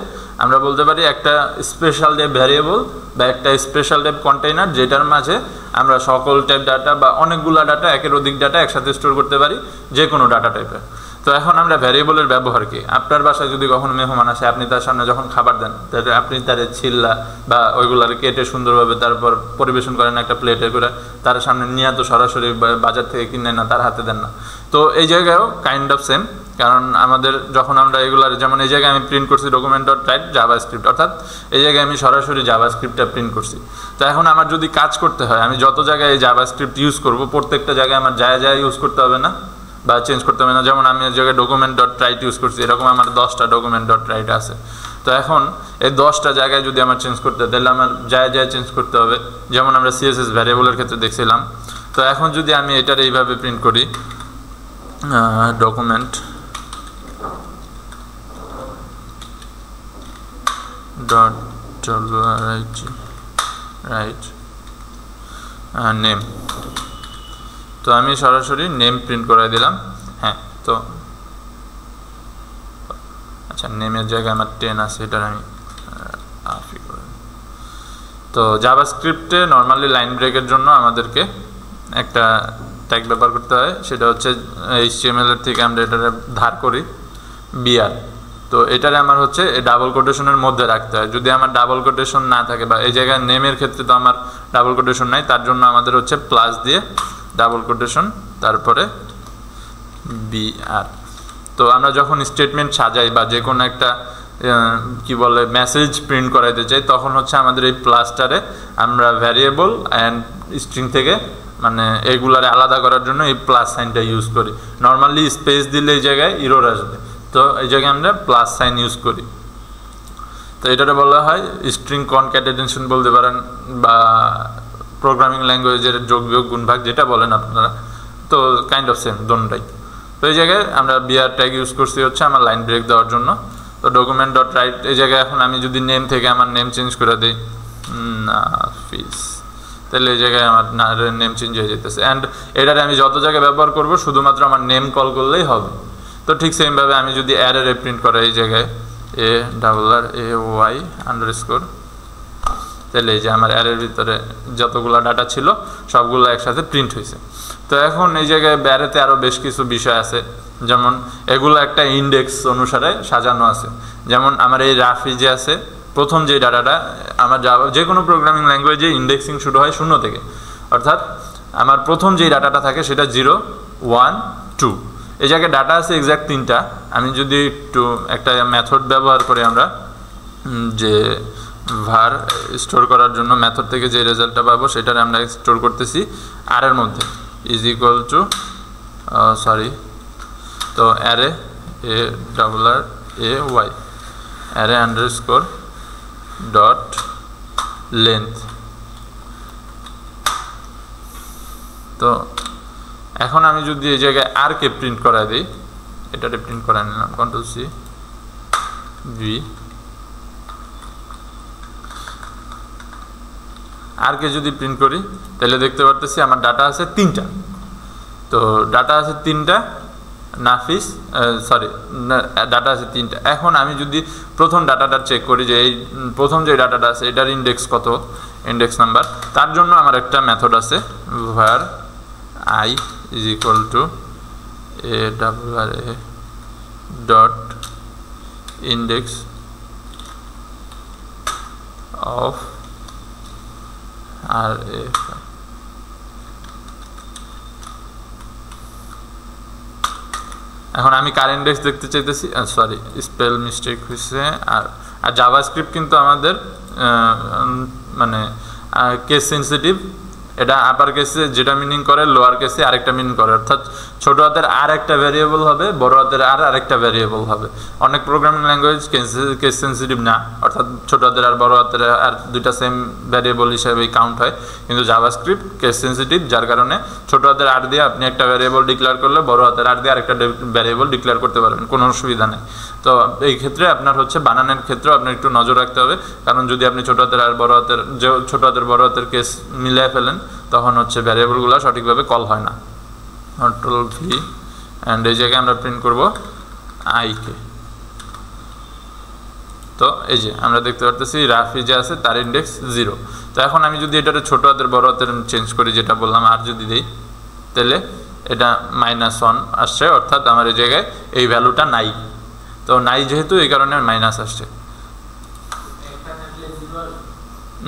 আমরা বলতে পারি একটা স্পেশাল টাইপ ভ্যারিয়েবল বা একটা স্পেশাল টাইপ কন্টেইনার, যেটার মাঝে আমরা সকল টাইপ ডাটা বা অনেকগুলা ডাটা, একের অধিক ডাটা একসাথে স্টোর করতে পারি, যে কোনো ডাটা টাইপের। তো এখন আমরা ভ্যারিয়েবলের ব্যবহার কি, আপনার বাসায় যদি কখনো মেহমান আসে, আপনি তার সামনে যখন খাবার দেন, তাহলে আপনি তার ছিল্লা বা ওইগুলার কেটে সুন্দরভাবে তারপর পরিবেশন করেন একটা প্লেটে করে, তার সামনে নিয়ে তো সরাসরি বাজার থেকে কিনে না, তার হাতে দেন না। তো এই জায়গায়ও কাইন্ড অফ সেম, কারণ আমাদের যখন আমরা এগুলার, যেমন এই জায়গায় আমি প্রিন্ট করছি document.write জাভাস্ক্রিপ্ট, অর্থাৎ এই জায়গায় আমি সরাসরি জাভাস্ক্রিপ্টটা প্রিন্ট করছি। তো এখন আমার যদি কাজ করতে হয়, আমি যত জায়গায় এই জাভাস্ক্রিপ্ট ইউজ করব, প্রত্যেকটা জায়গায় আমার যায় ইউজ করতে হবে না বা চেঞ্জ করতে হবে না। যেমন আমি এই জায়গায় document.write ইউজ করছি, এরকম আমার 10টা document.write আছে। তো এখন এই 10টা জায়গায় যদি আমার চেঞ্জ করতে হয়, তাহলে আমার যায় চেঞ্জ করতে হবে, যেমন আমরা CSS ভ্যারিয়েবলের ক্ষেত্রে দেখছিলাম। তো এখন যদি আমি এটার এইভাবে প্রিন্ট করি document write name, তো আমি সরাসরি নেম প্রিন্ট করে দিলাম। হ্যাঁ, তো আচ্ছা নেমের জায়গায় আমার 10 আছে, এটার আমি তো জাভাস্ক্রিপ্টে নর্মালি লাইন ব্রেকের জন্য আমাদেরকে একটা ট্যাগ ব্যবহার করতে হয়, সেটা হচ্ছে HTML এর থেকে আমরা এটা ধার করি বিআর। তো এটারে আমার হচ্ছে ডাবল কোটেশনের মধ্যে রাখতে হয়। যদি আমার ডাবল কোটেশন না থাকে বা এই জায়গায় নেমের ক্ষেত্রে তো আমার ডাবল কোটেশন নাই, তার জন্য আমাদের হচ্ছে প্লাস দিয়ে ডাবল কোটেশন তারপরে বিআর। তো আমরা যখন স্টেটমেন্ট সাজাই বা যে কোনো একটা কি বলে মেসেজ প্রিন্ট করাইতে চাই, তখন হচ্ছে আমাদের এই প্লাসটারে আমরা ভ্যারিয়েবল অ্যান্ড স্ট্রিং থেকে মানে এগুলারে আলাদা করার জন্য এই প্লাস সাইনটা ইউজ করি। নর্মালি স্পেস দিলে এই জায়গায় ইরর আসবে, তো এই জায়গায় আমরা প্লাস সাইন ইউজ করি। তো এটারে বলা হয় স্ট্রিং কনক্যাটেনেশন বলতে পারেন, বা প্রোগ্রামিং ল্যাঙ্গুয়েজের যোগ বিয়োগ গুণ ভাগ যেটা বলেন আপনারা, তো কাইন্ড অফ সেম দোনোটাই। তো এই জায়গায় আমরা বিআর ট্যাগ ইউজ করছি হচ্ছে আমার লাইন ব্রেক দেওয়ার জন্য। তো ডকুমেন্ট ডট রাইট এই জায়গায় এখন আমি যদি নেম থেকে আমার নেম চেঞ্জ করে দিই নাফিস, তাহলে এই জায়গায় আমার নেম চেঞ্জ হয়ে যেতেছে। অ্যান্ড এটারে আমি যত জায়গায় ব্যবহার করব শুধুমাত্র আমার নেম কল করলেই হবে। তো ঠিক সেমভাবে আমি যদি অ্যারে প্রিন্ট করা এই জায়গায় AARAY_, তাহলে এই যে আমার অ্যারের ভিতরে যতগুলো ডাটা ছিল সবগুলো একসাথে প্রিন্ট হয়েছে। তো এখন এই জায়গায় অ্যারেতে আরও বেশ কিছু বিষয় আছে, যেমন এগুলো একটা ইন্ডেক্স অনুসারে সাজানো আছে। যেমন আমার এই রাফি যে আছে, প্রথম যে ডাটাটা আমার যে কোনো প্রোগ্রামিং ল্যাঙ্গুয়েজে ইন্ডেক্সিং শুরু হয় 0 থেকে, অর্থাৎ আমার প্রথম যেই ডাটাটা থাকে সেটা 0, 1, 2। এই জায়গায় ডাটা আছে এক্স্যাক্ট 3টা। আমি যদি একটু একটা মেথড ব্যবহার করি, আমরা যে var স্টোর করার জন্য মেথড থেকে যে রেজাল্টটা পাবো সেটার আমরা স্টোর করতেছি আর এর মধ্যে ইজ ইকুয়াল টু তো array AARAY array underscore dot length. তো এখন আমি যদি এই জায়গায় আর কে প্রিন্ট করাই দিই, এটাতে প্রিন্ট করাই নিলাম Ctrl+C V, আর কে যদি প্রিন্ট করি তাহলে দেখতে পারতেছি আমার ডাটা আছে 3টা। তো ডাটা আছে 3টা নাফিস, ডাটা আছে 3টা। এখন আমি যদি প্রথম ডাটাটা চেক করি যে এই প্রথম যে ডাটাটা আছে এটার ইন্ডেক্স কত, ইন্ডেক্স নাম্বার, তার জন্য আমার একটা মেথড আছে var I is equal to AARAY dot index of RA। এখন আমি কার ইন্ডেক্স দেখতে চাইতেছি, স্পেল মিস্টেক হয়েছে। আর জাভাস্ক্রিপ্ট কিন্তু আমাদের মানে কেস সেন্সিটিভ, এটা আপার কেসে যেটা মিনিং করে লোয়ার কেসে আরেকটা মিনিং করে, অর্থাৎ ছোট হাতের আর একটা ভ্যারিয়েবল হবে, বড় হাতের আর আরেকটা ভ্যারিয়েবল হবে। অনেক প্রোগ্রামিং ল্যাঙ্গুয়েজ কেস সেন্সিটিভ না, অর্থাৎ ছোট হাতের আর বড় হাতের আর দুইটা সেম ভ্যারিয়েবল হিসেবেই কাউন্ট হয়। কিন্তু জাভাস্ক্রিপ্ট কেস সেন্সিটিভ, যার কারণে ছোট হাতের আর দিয়ে আপনি একটা ভ্যারিয়েবল ডিক্লেয়ার করলে বড় হাতের আর দিয়ে আরেকটা ভ্যারিয়েবল ডিক্লেয়ার করতে পারবেন, কোনো অসুবিধা নেই। তো এই ক্ষেত্রে আপনার হচ্ছে বানানের ক্ষেত্রেও আপনার একটু নজর রাখতে হবে, কারণ যদি আপনি ছোট হাতের আর বড় হাতের ছোট হাতের বড় হাতের কেস মিলিয়ে ফেলেন তখন হচ্ছে ভ্যারিয়েবলগুলো সঠিকভাবে কল হয় না। Ctrl+V অ্যান্ড এই জায়গায় আমরা প্রিন্ট করব I কে। তো এই যে আমরা দেখতে পারতেছি রাফি যে আছে তার ইন্ডেক্স 0। তো এখন আমি যদি এটাতে ছোট হাতের বড় হাতের চেঞ্জ করি, যেটা বললাম, আর যদি দিই তাহলে এটা -1 আসছে, অর্থাৎ আমার এই জায়গায় এই ভ্যালুটা নাই। তো নাই যেহেতু এই কারণে মাইনাস আসছে।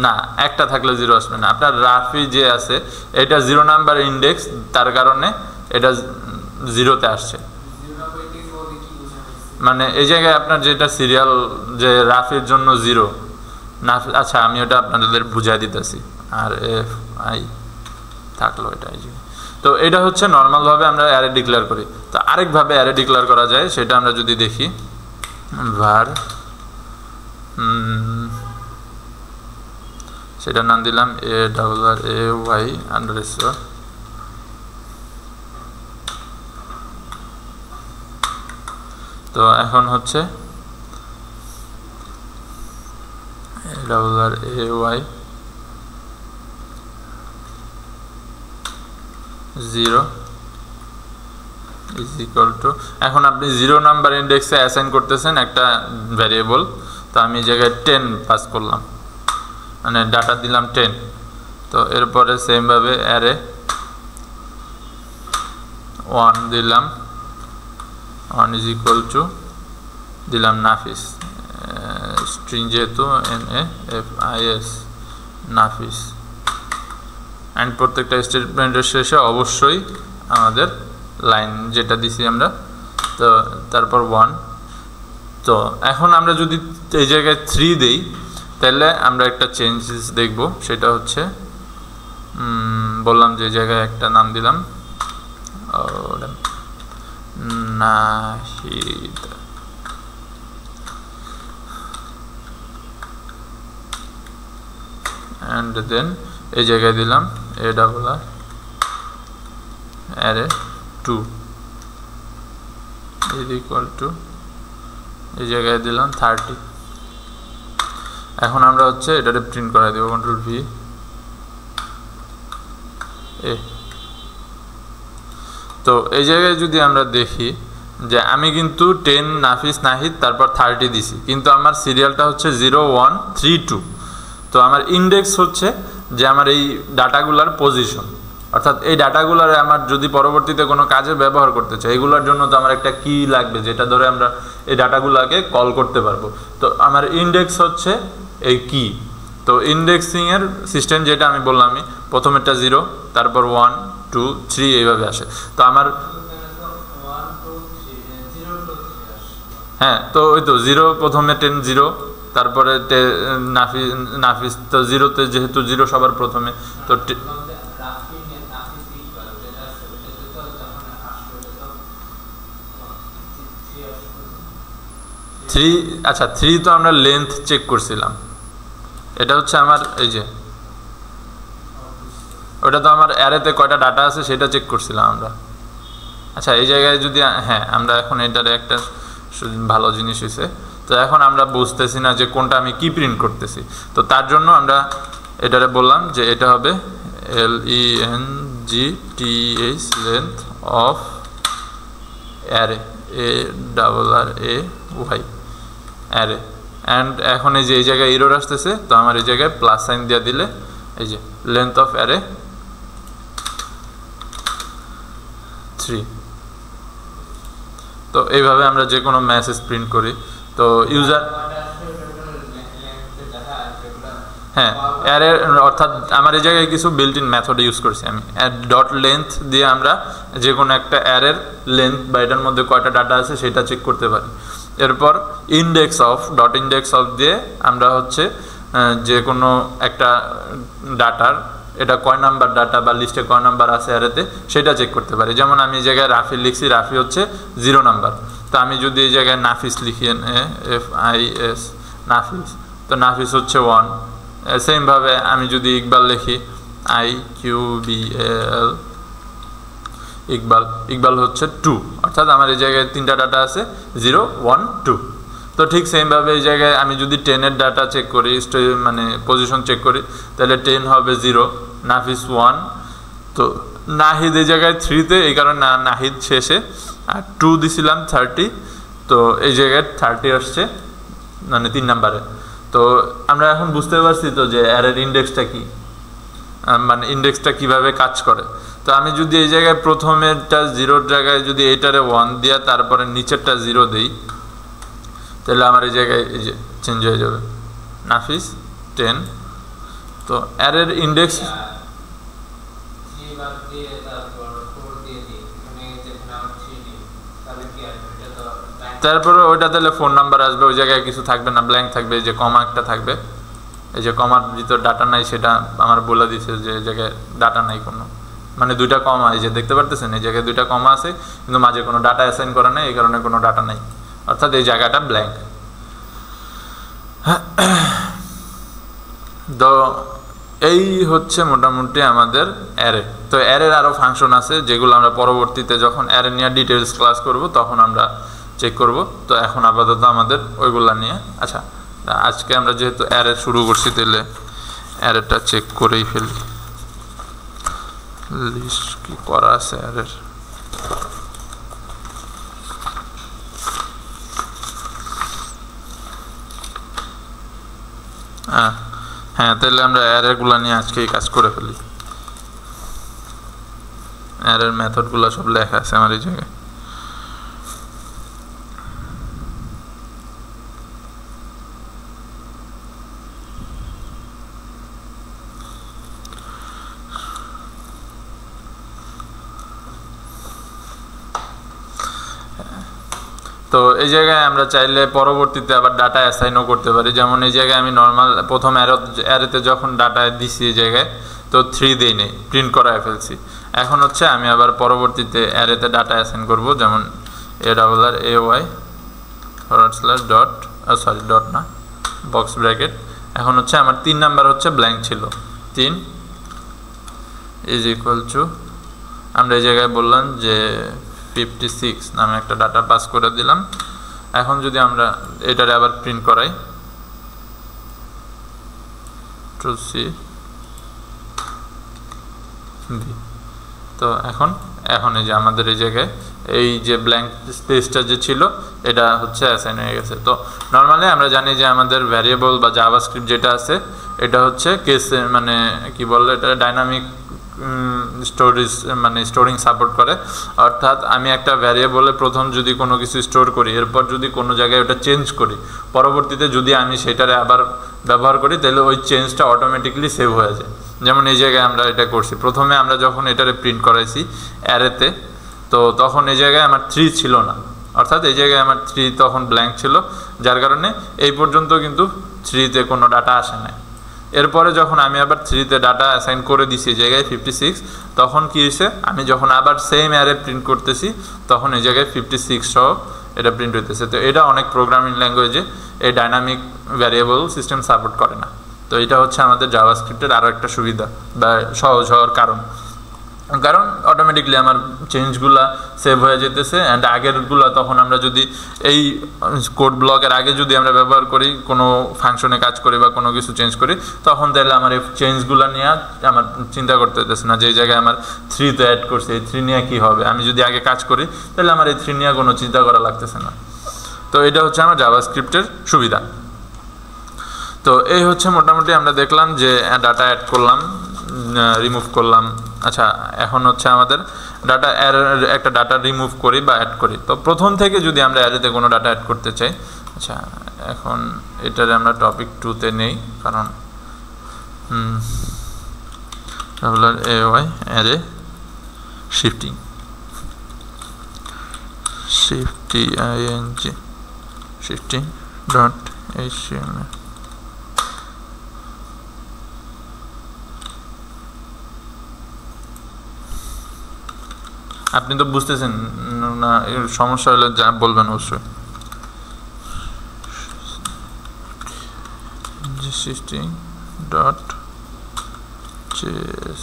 না, একটা থাকলে 0 আসবে না। আপনার রাফি যে আছে এটা 0 নাম্বার ইন্ডেক্স, তার কারণে এটা 0-তে আসছে। মানে এই জায়গায় আপনার যেটা সিরিয়াল যে রাফির জন্য 0 না, আচ্ছা আমি ওটা আপনাদের বুঝাই দিতেছি। আর FI থাকলো এটা। তো এটা হচ্ছে নর্মালভাবে আমরা অ্যারে ডিক্লেয়ার করি। তো আরেকভাবে অ্যারে ডিক্লেয়ার করা যায়, সেটা আমরা যদি দেখি var সেটার নাম দিলাম AARAY আন্ডারস্কোর। তো এখন হচ্ছে AARAY 0 is equal to, এখন আপনি 0 নাম্বার ইন্ডেক্সে অ্যাসাইন করতেছেন একটা ভ্যারিয়েবল। তো আমি এই জায়গায় 10 পাস করলাম, মানে ডাটা দিলাম 10। তো এরপরে সেমভাবে অ্যারে 1 দিলাম, 1 ইজ ইকুয়াল টু দিলাম নাফিস, স্ট্রিং যেহেতু NAFIS নাফিস। অ্যান্ড প্রত্যেকটা স্টেটমেন্টের শেষে অবশ্যই আমাদের লাইন যেটা দিছি আমরা, তো তারপর 1। তো এখন আমরা যদি এই জায়গায় 3 দেই তাহলে আমরা একটা চেঞ্জেস দেখব, সেটা হচ্ছে বললাম যে জায়গায় একটা নাম দিলাম নাহিদ, and then এই জায়গায় দিলাম array 2 is equal to এই জায়গায় দিলাম 30। এখন আমরা হচ্ছে এটারে প্রিন্ট করে দেব, কন্ট্রোল ভি এ। তো এই জায়গায় যদি আমরা দেখি যে আমি কিন্তু 10 নাফিস নাহিদ তারপর 30 দিছি, কিন্তু আমার সিরিয়ালটা হচ্ছে 0132। তো আমার ইন্ডেক্স হচ্ছে যে আমার এই ডাটাগুলার পজিশন, অর্থাৎ এই ডাটাগুলারে আমার যদি পরবর্তীতে কোনো কাজে ব্যবহার করতে চাই, এগুলোর জন্য তো আমার একটা কি লাগবে যেটা ধরে আমরা এই ডাটাগুলোকে কল করতে পারবো। তো আমার ইন্ডেক্স হচ্ছে এই কি। তো ইন্ডেক্সিংয়ের সিস্টেম যেটা আমি বললাম, আমি প্রথমেরটা 0, তারপর 1 2 3 এইভাবে আসে। তো আমার হ্যাঁ, তো ওই তো 0 প্রথমে 10 0, তারপরে নাফিস তো 0তে যেহেতু 0 সবার প্রথমে, তো 3। আচ্ছা 3 তো আমরা লেন্থ চেক করছিলাম, এটা হচ্ছে আমার এই যে ওটা তো আমার অ্যারেতে কয়টা ডাটা আছে সেটা চেক করছিলাম আমরা। আচ্ছা এই জায়গায় যদি হ্যাঁ, আমরা এখন এটার একটা ভালো জিনিস হয়েছে। তো এখন আমরা বুঝতেছি না যে কোনটা আমি কি প্রিন্ট করতেছি, তো তার জন্য আমরা এটারে বললাম যে এটা হবে LENGTH length of array ARRAY array. And এখন এই যে এই জায়গায় এরর আসতেছে, তো আমার এই জায়গায় প্লাস সাইন দিয়ে দিলে এই যে লেন্থ অফ অ্যারে 3। তো এইভাবে আমরা যে কোনো মেসেজ প্রিন্ট করি। তো ইউজার হ্যাঁ অ্যারে, অর্থাৎ আমার এই জায়গায় কিছু বিল্ট ইন মেথড ইউজ করছি আমি। ডট লেন্থ দিয়ে আমরা যে কোনো একটা অ্যারের লেন্থ বা এটার মধ্যে কয়টা ডাটা আছে সেটা চেক করতে পারি। এরপর index of, dot index of দিয়ে আমরা হচ্ছে যে কোনো একটা ডাটার এটা কয় নাম্বার ডাটা বা লিস্টে কয় নাম্বার আছে অ্যারেতে সেটা চেক করতে পারি। যেমন আমি এই জায়গায় রাফি লিখছি, রাফি হচ্ছে 0 নাম্বার। তো আমি যদি এই জায়গায় নাফিস লিখি NAFIS নাফিস, তো নাফিস হচ্ছে 1। সেমভাবে আমি যদি ইকবাল লিখি IQBAL ইকবাল, ইকবাল হচ্ছে 2, অর্থাৎ আমার এই জায়গায় 3টা ডাটা আছে 0 1 2। তো ঠিক সেমভাবে এই জায়গায় আমি যদি 10-এর ডাটা চেক করি, মানে পজিশন চেক করি, তাহলে 10 হবে 0, নাফিস 1। তো নাহিদ এই জায়গায় 3-তে, এই কারণে নাহিদ শেষে, আর 2 দিছিলাম 30, তো এই জায়গায় 30 আসছে মানে 3 নাম্বারে। তো আমরা এখন বুঝতে পারছি তো যে অ্যারের ইন্ডেক্সটা কি, মানে ইন্ডেক্সটা কিভাবে কাজ করে। তো আমি যদি এই জায়গায় প্রথমেরটা 0-র জায়গায় যদি এইটারে 1 দিয়া তারপরে নিচেরটা 0 দেই, তাহলে আমার এই জায়গায় এই যে চেঞ্জ হয়ে যাবে নাফিস 10। তো অ্যারের ইন্ডেক্স তারপরে ওইটা তাহলে ফোন নাম্বার আসবে, ওই জায়গায় কিছু থাকবে না, ব্ল্যাঙ্ক থাকবে, এই যে কমা একটা থাকবে, এই যে কমার ভিতর ডাটা নাই সেটা আমার বলে দিচ্ছে যে এই জায়গায় ডাটা নাই কোনো, মানে 2টা কমা, এই যে দেখতে পারতেছেন এই জায়গায় 2টা কমা আছে কিন্তু মাঝে কোনো ডাটা অ্যাসাইন করা নাই, এই কারণে কোনো ডাটা নাই, অর্থাৎ এই জায়গাটা ব্ল্যাঙ্ক। তো এই হচ্ছে মোটামুটি আমাদের অ্যারে। তো অ্যারের আরও ফাংশন আছে যেগুলো আমরা পরবর্তীতে যখন অ্যারে নিয়ে ডিটেলস ক্লাস করব তখন আমরা চেক করব। তো এখন আপাতত আমাদের ওইগুলা নিয়ে, আচ্ছা আজকে আমরা যেহেতু অ্যারে শুরু করছি তাহলে অ্যারেটা চেক করেই ফেলি, লিস্ট কি করা আছে অ্যারের। হ্যাঁ তাহলে আমরা অ্যারেগুলো নিয়ে আজকেই কাজ করে ফেলি। অ্যারের মেথডগুলো সব লেখা আছে আমার এই জায়গায়। তো এই জায়গায় আমরা চাইলে পরবর্তীতে আবার ডাটা অ্যাসাইনও করতে পারি। যেমন এই জায়গায় আমি নর্মাল প্রথম অ্যারেতে যখন ডাটা দিছি এই জায়গায় তো 3 দেই নেই, প্রিন্ট করায় ফেলছি। এখন হচ্ছে আমি আবার পরবর্তীতে অ্যারেতে ডাটা অ্যাসাইন করব, যেমন ARRAY ডট ডট না বক্স ব্র্যাকেট। এখন হচ্ছে আমার 3 নাম্বার হচ্ছে ব্ল্যাঙ্ক ছিল, 3 ইজ ইকুয়াল টু আমরা এই জায়গায় বললাম যে 56 নামে একটা ডাটা পাস করে দিলাম। এখন যদি আমরা এটারে আবার প্রিন্ট করাই টু সি তো এখন এই যে আমাদের এই জায়গায় এই যে ব্ল্যাঙ্ক স্পেসটা যে ছিল এটা হচ্ছে অ্যাসাইন হয়ে গেছে। তো নর্মালি আমরা জানি যে আমাদের ভ্যারিয়েবল বা জাভাস্ক্রিপ্ট যেটা আছে এটা হচ্ছে কেস মানে কি বললো এটা ডাইনামিক স্টোরেজ মানে স্টোরিং সাপোর্ট করে। অর্থাৎ আমি একটা ভ্যারিয়েবলে প্রথম যদি কোনো কিছু স্টোর করি, এরপর যদি কোনো জায়গায় ওটা চেঞ্জ করি, পরবর্তীতে যদি আমি সেটারে আবার ব্যবহার করি তাহলে ওই চেঞ্জটা অটোমেটিকলি সেভ হয়ে যায়। যেমন এই জায়গায় আমরা এটা করছি, প্রথমে আমরা যখন এটারে প্রিন্ট করাইছি অ্যারেতে তো তখন এই জায়গায় আমার 3 ছিল না, অর্থাৎ এই জায়গায় আমার 3 তখন ব্ল্যাঙ্ক ছিল, যার কারণে এই পর্যন্ত কিন্তু 3-তে কোনো ডাটা আসে না। এরপরে যখন আমি আবার 3-তে ডাটা অ্যাসাইন করে দিছি এই জায়গায় 56, তখন কি হয়েছে আমি যখন আবার সেম অ্যারে প্রিন্ট করতেছি তখন এই জায়গায় 56 সহ এটা প্রিন্ট হইতেছে। তো এটা অনেক প্রোগ্রামিং ল্যাঙ্গুয়েজে এই ডাইনামিক ভ্যারিয়েবল সিস্টেম সাপোর্ট করে না। তো এটা হচ্ছে আমাদের জাভাস্ক্রিপ্টের আরও একটা সুবিধা বা সহজ হওয়ার কারণ অটোমেটিকলি আমার চেঞ্জগুলা সেভ হয়ে যেতেছে। অ্যান্ড আগেরগুলো তখন আমরা যদি এই কোড ব্লকের আগে যদি আমরা ব্যবহার করি, কোনো ফাংশনে কাজ করি বা কোনো কিছু চেঞ্জ করি, তখন তাহলে আমার এই চেঞ্জগুলো নিয়ে আমার চিন্তা করতে হতেছে না যে এই জায়গায় আমার 3-তে অ্যাড করছে, এই 3 নিয়ে কী হবে। আমি যদি আগে কাজ করি তাহলে আমার এই 3 নিয়ে কোনো চিন্তা করা লাগতেছে না। তো এটা হচ্ছে আমার জাভাস্ক্রিপ্টের সুবিধা। তো এই হচ্ছে মোটামুটি আমরা দেখলাম যে ডাটা অ্যাড করলাম, রিমুভ করলাম। আচ্ছা, এখন হচ্ছে আমাদের ডাটা একটা ডাটা রিমুভ করি বা অ্যাড করি। তো প্রথম থেকে যদি আমরা অ্যারেতে কোনো ডাটা অ্যাড করতে চাই, আচ্ছা এখন এটারে আমরা টপিক 2-তে নেই, কারণ ARRAY array shifting shifting dot HTML। আপনি তো বুঝতেছেন না, সমস্যা হলে যা বলবেন অবশ্যই। শিফটিং ডট জেএস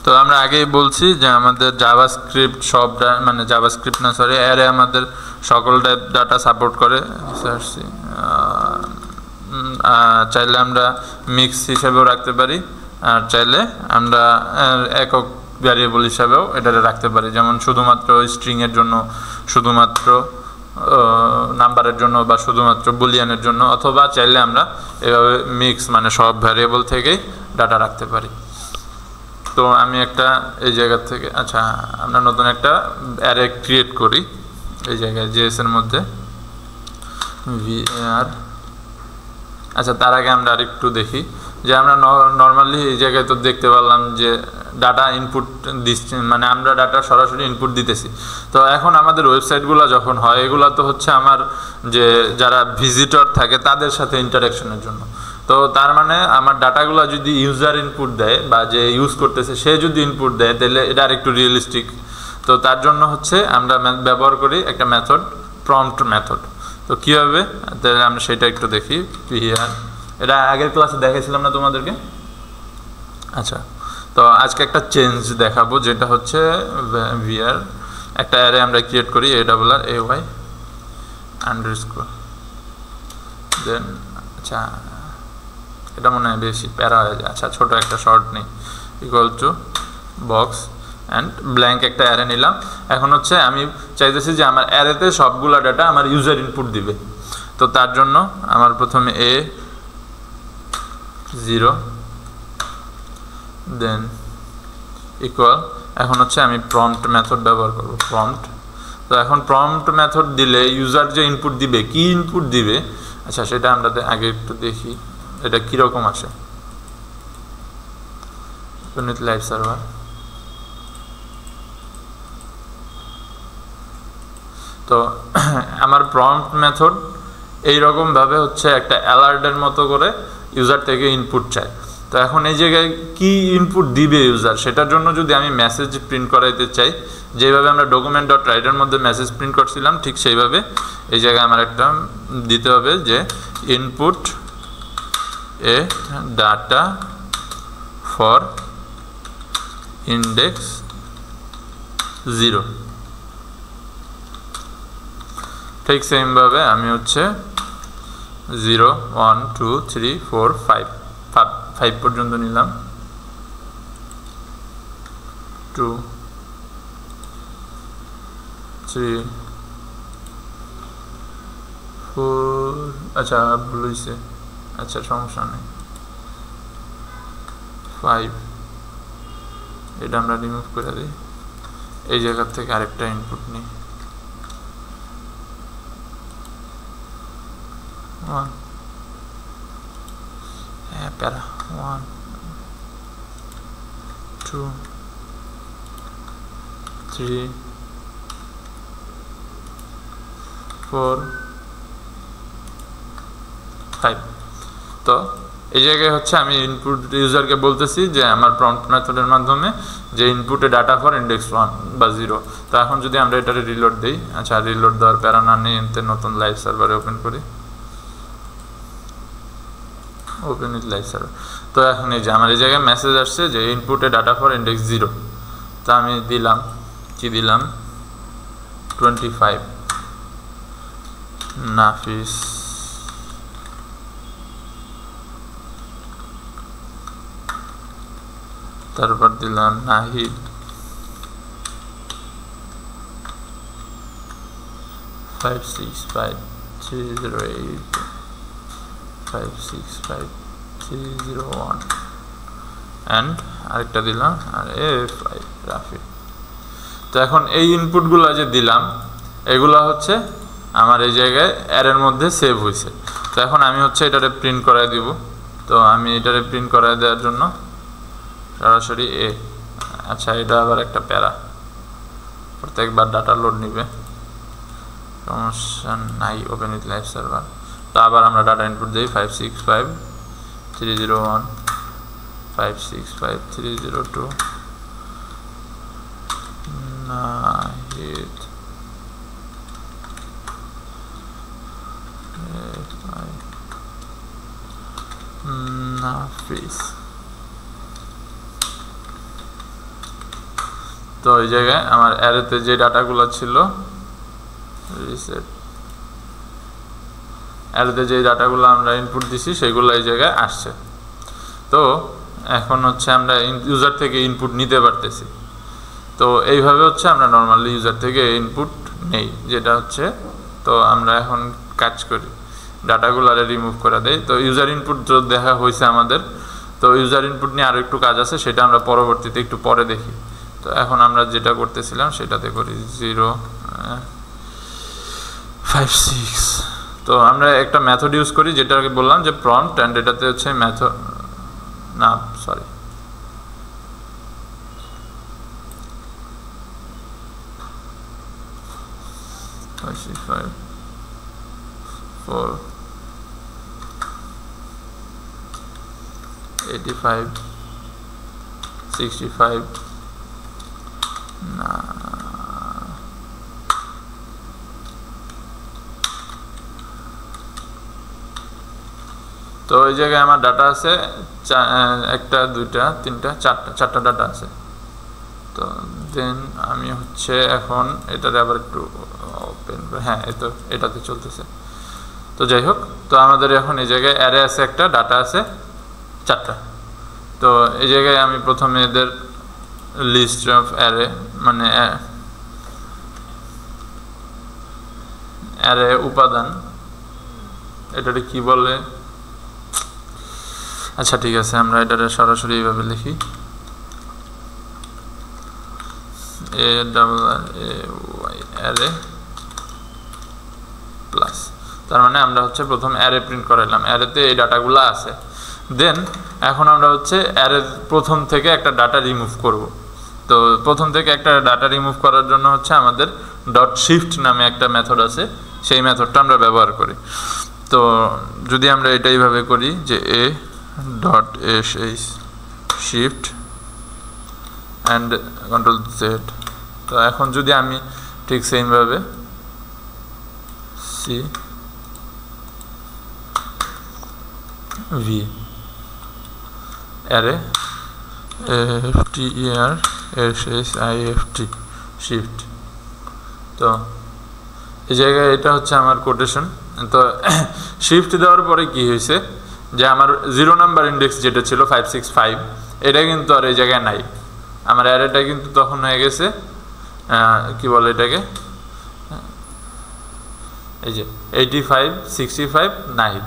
তো আমরা আগেই বলছি যে আমাদের জাভাস্ক্রিপ্ট সবটা মানে জাভাস্ক্রিপ্ট না সরি অ্যারে আমাদের সকল টাইপ ডাটা সাপোর্ট করে। চাইলে আমরা মিক্স হিসাবেও রাখতে পারি, আর চাইলে আমরা একক ভ্যারিয়েবল হিসাবেও এটারে রাখতে পারি। যেমন শুধুমাত্র স্ট্রিংয়ের জন্য, শুধুমাত্র নাম্বারের জন্য বা শুধুমাত্র বুলিয়ানের জন্য, অথবা চাইলে আমরা এভাবে মিক্স মানে সব ভ্যারিয়েবল থেকেই ডাটা রাখতে পারি। তো আমি একটা এই জায়গা থেকে আচ্ছা আমরা নতুন একটা অ্যারে ক্রিয়েট করি এই জায়গায় জেএস এর মধ্যে var। আচ্ছা তার আগে আমরা আরেকটু দেখি যে আমরা নর্মালি এই জায়গায় তো দেখতে পারলাম যে ডাটা ইনপুট দিচ্ছি, মানে আমরা ডাটা সরাসরি ইনপুট দিতেছি। তো এখন আমাদের ওয়েবসাইটগুলো যখন হয় এগুলো তো হচ্ছে আমার যে যারা ভিজিটর থাকে তাদের সাথে ইন্টারাকশনের জন্য। তো তার মানে আমার ডাটাগুলো যদি ইউজার ইনপুট দেয় বা যে ইউজ করতেছে সে যদি ইনপুট দেয় তাহলে এটা আরেকটু রিয়েলিস্টিক। তো তার জন্য হচ্ছে আমরা ব্যবহার করি একটা মেথড, প্রম্পট মেথড। তো কীভাবে তাহলে আমরা সেটা একটু দেখি। পিআর এটা আগের ক্লাসে দেখাইছিলাম না তোমাদেরকে। আচ্ছা তো আজকে একটা চেঞ্জ দেখাবো যেটা হচ্ছে ভিআর একটা অ্যারে আমরা ক্রিয়েট করি ARRAY আন্ডারস্কোর দেন আচ্ছা এটা মনে হয় বেশি প্যারা হয়ে যায়, আচ্ছা ছোট একটা শর্ট নেই, equal to box and blank একটা অ্যারে নিলাম। এখন হচ্ছে আমি চাইতেছি যে আমার অ্যারেতে সবগুলা ডাটা আমার ইউজার ইনপুট দিবে, তো তার জন্য আমার প্রথমে এ 0 দেন ইকুয়াল, এখন হচ্ছে আমি প্রম্পট মেথড ব্যবহার করব, প্রম্পট। তো এখন প্রম্পট মেথড দিলে ইউজার যে ইনপুট দিবে, কি ইনপুট দিবে, আচ্ছা সেটা আমরা আগে একটু দেখি এটা কীরকম আসে। লাইভ সার্ভার, তো আমার প্রম্পট মেথড এইরকমভাবে হচ্ছে একটা অ্যালার্টের মতো করে ইউজার থেকে ইনপুট চায়। তো এখন এই জায়গায় কি ইনপুট দিবে ইউজার, সেটার জন্য যদি আমি মেসেজ প্রিন্ট করাইতে চাই, যেভাবে আমরা ডকুমেন্ট ডট রাইটের মধ্যে মেসেজ প্রিন্ট করছিলাম ঠিক সেইভাবে এই জায়গায় আমার একটা দিতে হবে যে input A data for index 0। ঠিক সেমভাবে আমি হচ্ছে 0 1 2 3 4 5 পর্যন্ত নিলাম, 2 3 4, আচ্ছা ভুল হয়েছে, আচ্ছা সমস্যা নেই, 5 এটা আমরা রিমুভ করে দিই, এই জায়গা থেকে আরেকটা ইনপুট নিই, 1 প্যারা 1 2 3 4 5। তো এই জায়গায় হচ্ছে আমি ইনপুট ইউজারকে বলতেছি যে আমার প্রম্পট মেথডের মাধ্যমে যে ইনপুটে ডাটা ফর ইন্ডেক্স 1 বা 0। তো এখন যদি আমরা এটারে রিলোড দিই, আচ্ছা রিলোড দেওয়ার প্যারা না নিয়ে নতুন লাইভ সার্ভারে ওপেন করি, ওপেন উইথ লাইভ সার্ভার। তো এখন এই যে আমার এই জায়গায় মেসেজ আসছে যে ইনপুটে ডাটা ফর ইন্ডেক্স 0। তো আমি দিলাম কি দিলাম 25 নাফিস, তারপর দিলাম নাহিদ, 565308 565301 অ্যান্ড আরেকটা দিলাম আর রাফি। তো এখন এই ইনপুটগুলো যে দিলাম এগুলো হচ্ছে আমার এই জায়গায় অ্যারের মধ্যে সেভ হয়েছে। তো এখন আমি হচ্ছে এটারে প্রিন্ট করাই দিব। তো আমি এটারে প্রিন্ট করাই দেওয়ার জন্য সরাসরি আচ্ছা এটা আবার একটা প্যারা, প্রত্যেকবার ডাটা লোড নিবে, সমস্যা নাই, ওপেন উইথ লাইভ সার্ভার। তো আবার আমরা ডাটা ইনপুট দিই 565301 565302 নাহিদ নাফিস। তো এই জায়গায় আমার অ্যারেতে যে ডাটাগুলো ছিল রিসেট, অ্যারেতে যে ডাটাগুলো আমরা ইনপুট দিছি সেগুলো এই জায়গায় আসছে। তো এখন হচ্ছে আমরা ইউজার থেকে ইনপুট নিতে পারতেছি। তো এইভাবে হচ্ছে আমরা নর্মালি ইউজার থেকে ইনপুট নেই, যেটা হচ্ছে তো আমরা এখন কাজ করি ডাটাগুলো রিমুভ করে দেই। তো ইউজার ইনপুট দেখা হয়েছে আমাদের, তো ইউজার ইনপুট নিয়ে আরও একটু কাজ আছে, সেটা আমরা পরবর্তীতে একটু পরে দেখি। তো এখন আমরা যেটা করতেছিলাম সেটাতে করি 056। তো আমরা একটা মেথড ইউজ করি যেটাকে বললাম যে প্রম্পট, অ্যান্ড এটাতে হচ্ছে মেথড না সরি five 4 85 65 না তো এই জায়গায় আমার ডাটা আছে একটা দুইটা তিনটা চারটা ডাটা আছে। তো দেন আমি হচ্ছে এখন এটারে আবার একটু হ্যাঁ এই তো এটাতে চলতেছে। তো যাই হোক, তো আমাদের এখন এই জায়গায় অ্যারে আছে একটা, ডাটা আছে 4টা। তো এই জায়গায় আমি প্রথমে এদের লিস্ট অফ অ্যারে মানে অ্যারে উপাদান, এটাকে কি বলে, আচ্ছা ঠিক আছে আমরা এটা সরাসরি এইভাবে লিখি, A double R A Y array plus. তার মানে আমরা হচ্ছে প্রথম অ্যারে প্রিন্ট করাইলাম, অ্যারেতে এই ডাটাগুলো আছে। দেন এখন আমরা হচ্ছে অ্যারে প্রথম থেকে একটা ডাটা রিমুভ করব। তো প্রথম থেকে একটা ডাটা রিমুভ করার জন্য হচ্ছে আমাদের ডট শিফট নামে একটা মেথড আছে, সেই মেথডটা আমরা ব্যবহার করি। তো যদি আমরা এটা এইভাবে করি যে a dot s h shift and control z, তো এখন যদি আমি ঠিক সেমভাবে c v array f t e r s s i f t shift, তো এই জায়গায় এটা হচ্ছে আমার কোটেশন। তো শিফট দেওয়ার পরে কি হয়েছে যে আমার 0 নাম্বার ইন্ডেক্স যেটা ছিল 565 এটা কিন্তু আর এই জায়গায় নাই, আমার অ্যারেটা কিন্তু তখন হয়ে গেছে কি বলে এটাকে, এই যে 85 65 9।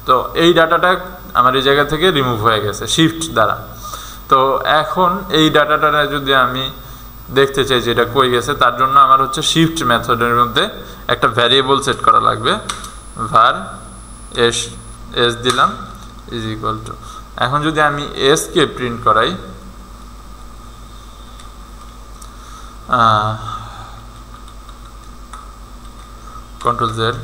তো এই ডাটাটা আমার এই জায়গা থেকে রিমুভ হয়ে গেছে শিফট দ্বারা। তো এখন এই ডাটাটা যদি আমি দেখতে চাই যে এটা কই গেছে, তার জন্য আমার হচ্ছে শিফট মেথডের মধ্যে একটা ভ্যারিয়েবল সেট করা লাগবে, var এস এস দিলাম ইজ ইকুয়াল টু, এখন যদি আমি এস কে প্রিন্ট করাই কন্ট্রোল জেড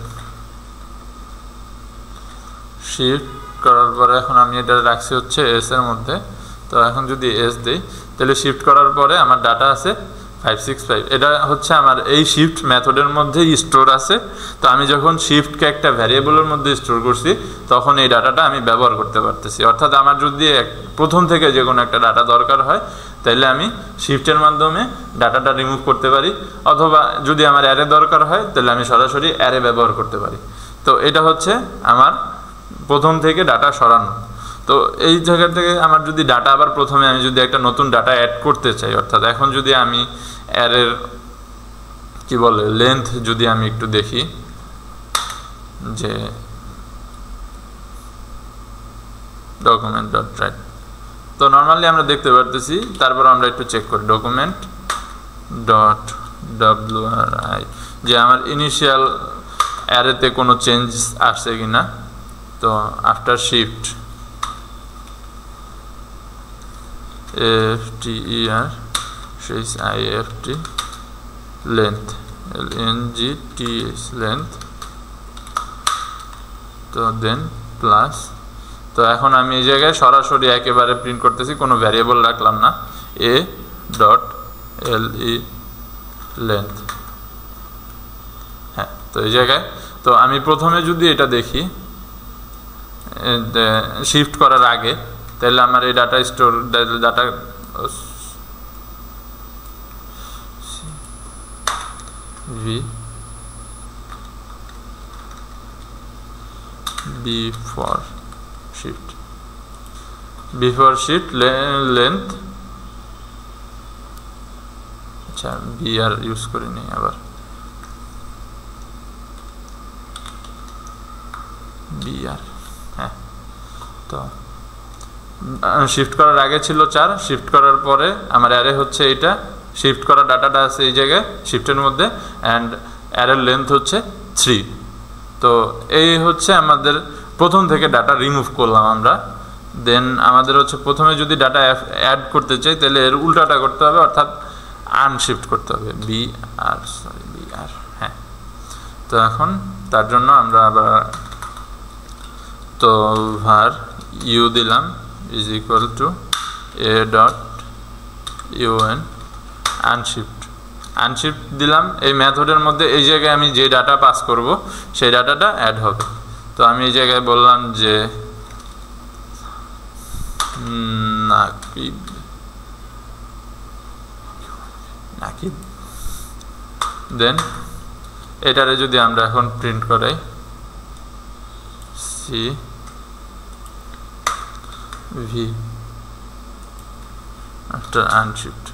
শিফট করার পরে এখন আমি এটা রাখছি হচ্ছে এস এর মধ্যে। তো এখন যদি এস দেই তাহলে শিফট করার পরে আমার ডাটা আছে 565, এটা হচ্ছে আমার এই শিফট মেথডের মধ্যেই স্টোর আছে। তো আমি যখন শিফটকে একটা ভ্যারিয়েবলের মধ্যে স্টোর করছি তখন এই ডাটাটা আমি ব্যবহার করতে পারতেছি। অর্থাৎ আমার যদি প্রথম থেকে যে কোনো একটা ডাটা দরকার হয় তাহলে আমি শিফটের মাধ্যমে ডাটাটা রিমুভ করতে পারি, অথবা যদি আমার অ্যারে দরকার হয় তাহলে আমি সরাসরি অ্যারে ব্যবহার করতে পারি। তো এটা হচ্ছে আমার প্রথম থেকে ডাটা সরানো। তো এই জায়গা থেকে আমার যদি ডাটা আবার প্রথমে আমি যদি একটা নতুন ডাটা অ্যাড করতে চাই, অর্থাৎ এখন যদি আমি অ্যারের কি বলে লেন্থ যদি আমি একটু দেখি যে ডকুমেন্ট ডট রাইট, তো নর্মালি আমরা দেখতে পারতেছি, তারপর আমরা একটু চেক করি ডকুমেন্ট ডট WRI যে আমার ইনিশিয়াল অ্যারেতে কোনো চেঞ্জ আসছে কিনা। তো আফটার শিফট FTER সেই IFT লেন্থ LNGTH লেন্থ, তো দেন প্লাস। তো এখন আমি এই জায়গায় সরাসরি একেবারে প্রিন্ট করতেছি, কোনো ভ্যারিয়েবল রাখলাম না, এ ডট LE লেন্থ। হ্যাঁ, তো এই জায়গায় তো আমি প্রথমে যদি এটা দেখি শিফট করার আগে, তাহলে আমার এই data store data before shift length, আচ্ছা বিআর ইউজ করিনি আবার, বিআর। হ্যাঁ, তো শিফট করার আগে ছিল 4, শিফট করার পরে আমার অ্যারে হচ্ছে এইটা, শিফট করা ডাটাটা আছে এই জায়গায় শিফটের মধ্যে, অ্যান্ড অ্যারের লেন্থ হচ্ছে 3। তো এই হচ্ছে আমাদের প্রথম থেকে ডাটা রিমুভ করলাম আমরা। দেন আমাদের হচ্ছে প্রথমে যদি ডাটা অ্যাড করতে চাই তাহলে এর উল্টাটা করতে হবে, অর্থাৎ আনশিফট করতে হবে, বিআর। হ্যাঁ, তো এখন তার জন্য আমরা আবার তো var u দিলাম is equal to a dot un unshift দিলাম। এই মেথডের মধ্যে এই জায়গায় আমি যে ডাটা পাস করব সেই ডাটাটা অ্যাড হবে। তো আমি এই জায়গায় বললাম যে নাকিব, দেন এটারে যদি আমরা এখন প্রিন্ট করাই সি ভি আফটার আনশিফট,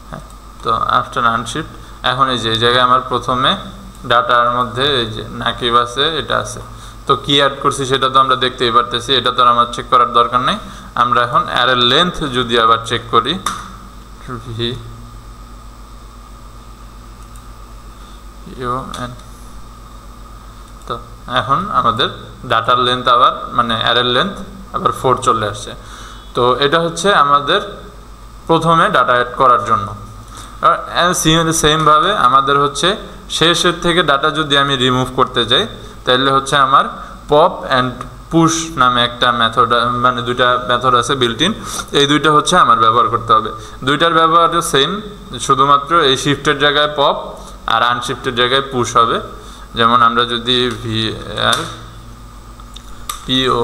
হ্যাঁ, তো আফটার আনশিফট এখন এই যে এই জায়গায় আমার প্রথমে ডাটার মধ্যে এই যে নাকিব আছে, এটা আছে। তো কি অ্যাড করছি সেটা তো আমরা দেখতেই পারতেছি, এটা তো আমার চেক করার দরকার নেই। আমরা এখন অ্যারের লেন্থ যদি আবার চেক করি ভি ইউ এন, তো এখন আমাদের ডাটার লেন্থ আবার মানে অ্যারের লেন্থ আবার 4 চলে আসছে। তো এটা হচ্ছে আমাদের প্রথমে ডাটা অ্যাড করার জন্য। সেমভাবে আমাদের হচ্ছে শেষের থেকে ডাটা যদি আমি রিমুভ করতে যাই তাহলে হচ্ছে আমার পপ অ্যান্ড পুশ নামে একটা মেথড, মানে দুইটা মেথড আছে বিল্ট ইন, এই দুইটা হচ্ছে আমার ব্যবহার করতে হবে। দুইটার ব্যবহার সেম, শুধুমাত্র এই শিফটের জায়গায় পপ আর আনশিফটের জায়গায় পুশ হবে। যেমন আমরা যদি V R P O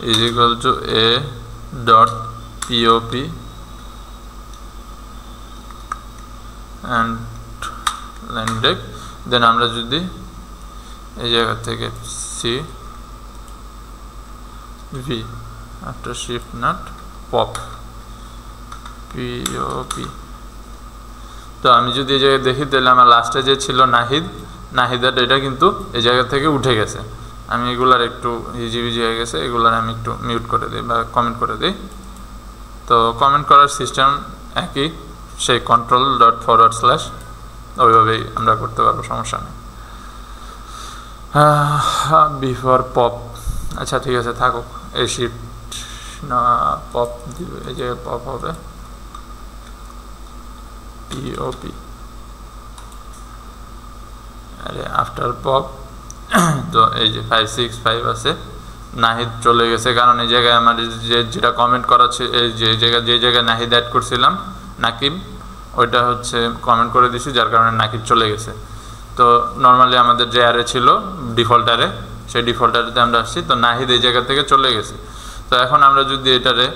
is equal to A dot P O P and line break, then আমরা যদি এই জায়গা থেকে C V after shift not pop P O P, তো আমি যদি এই জায়গায় দেখি তাহলে আমার লাস্টে যে ছিল নাহিদার এটা কিন্তু এই জায়গা থেকে উঠে গেছে। আমি এগুলার একটু হিজিবিজি হয়ে গেছে, এগুলার আমি একটু মিউট করে দিই বা কমেন্ট করে দিই। তো কমেন্ট করার সিস্টেম একই, সেই control./, ওইভাবেই আমরা করতে পারবো, সমস্যা নেই। বিফোর পপ, আচ্ছা ঠিক আছে থাকুক, এই শিফট না পপ দিবে, এই জায়গায় পপ হবে পিওপি, আরে আফটার পপ। তো এই যে 565 আছে, নাহিদ চলে গেছে, কারণ এই জায়গায় আমার যেটা কমেন্ট করা ছিল, এই যে জায়গায় নাহিদ অ্যাড করছিলাম নাকিব, ওইটা হচ্ছে কমেন্ট করে দিছি, যার কারণে নাকিব চলে গেছে। তো নর্মালি আমাদের যে অ্যারে ছিল ডিফল্ট অ্যারে, সেই ডিফল্ট অ্যারেতে আমরা আসছি, তো নাহিদ এই জায়গা থেকে চলে গেছে। তো এখন আমরা যদি এটারে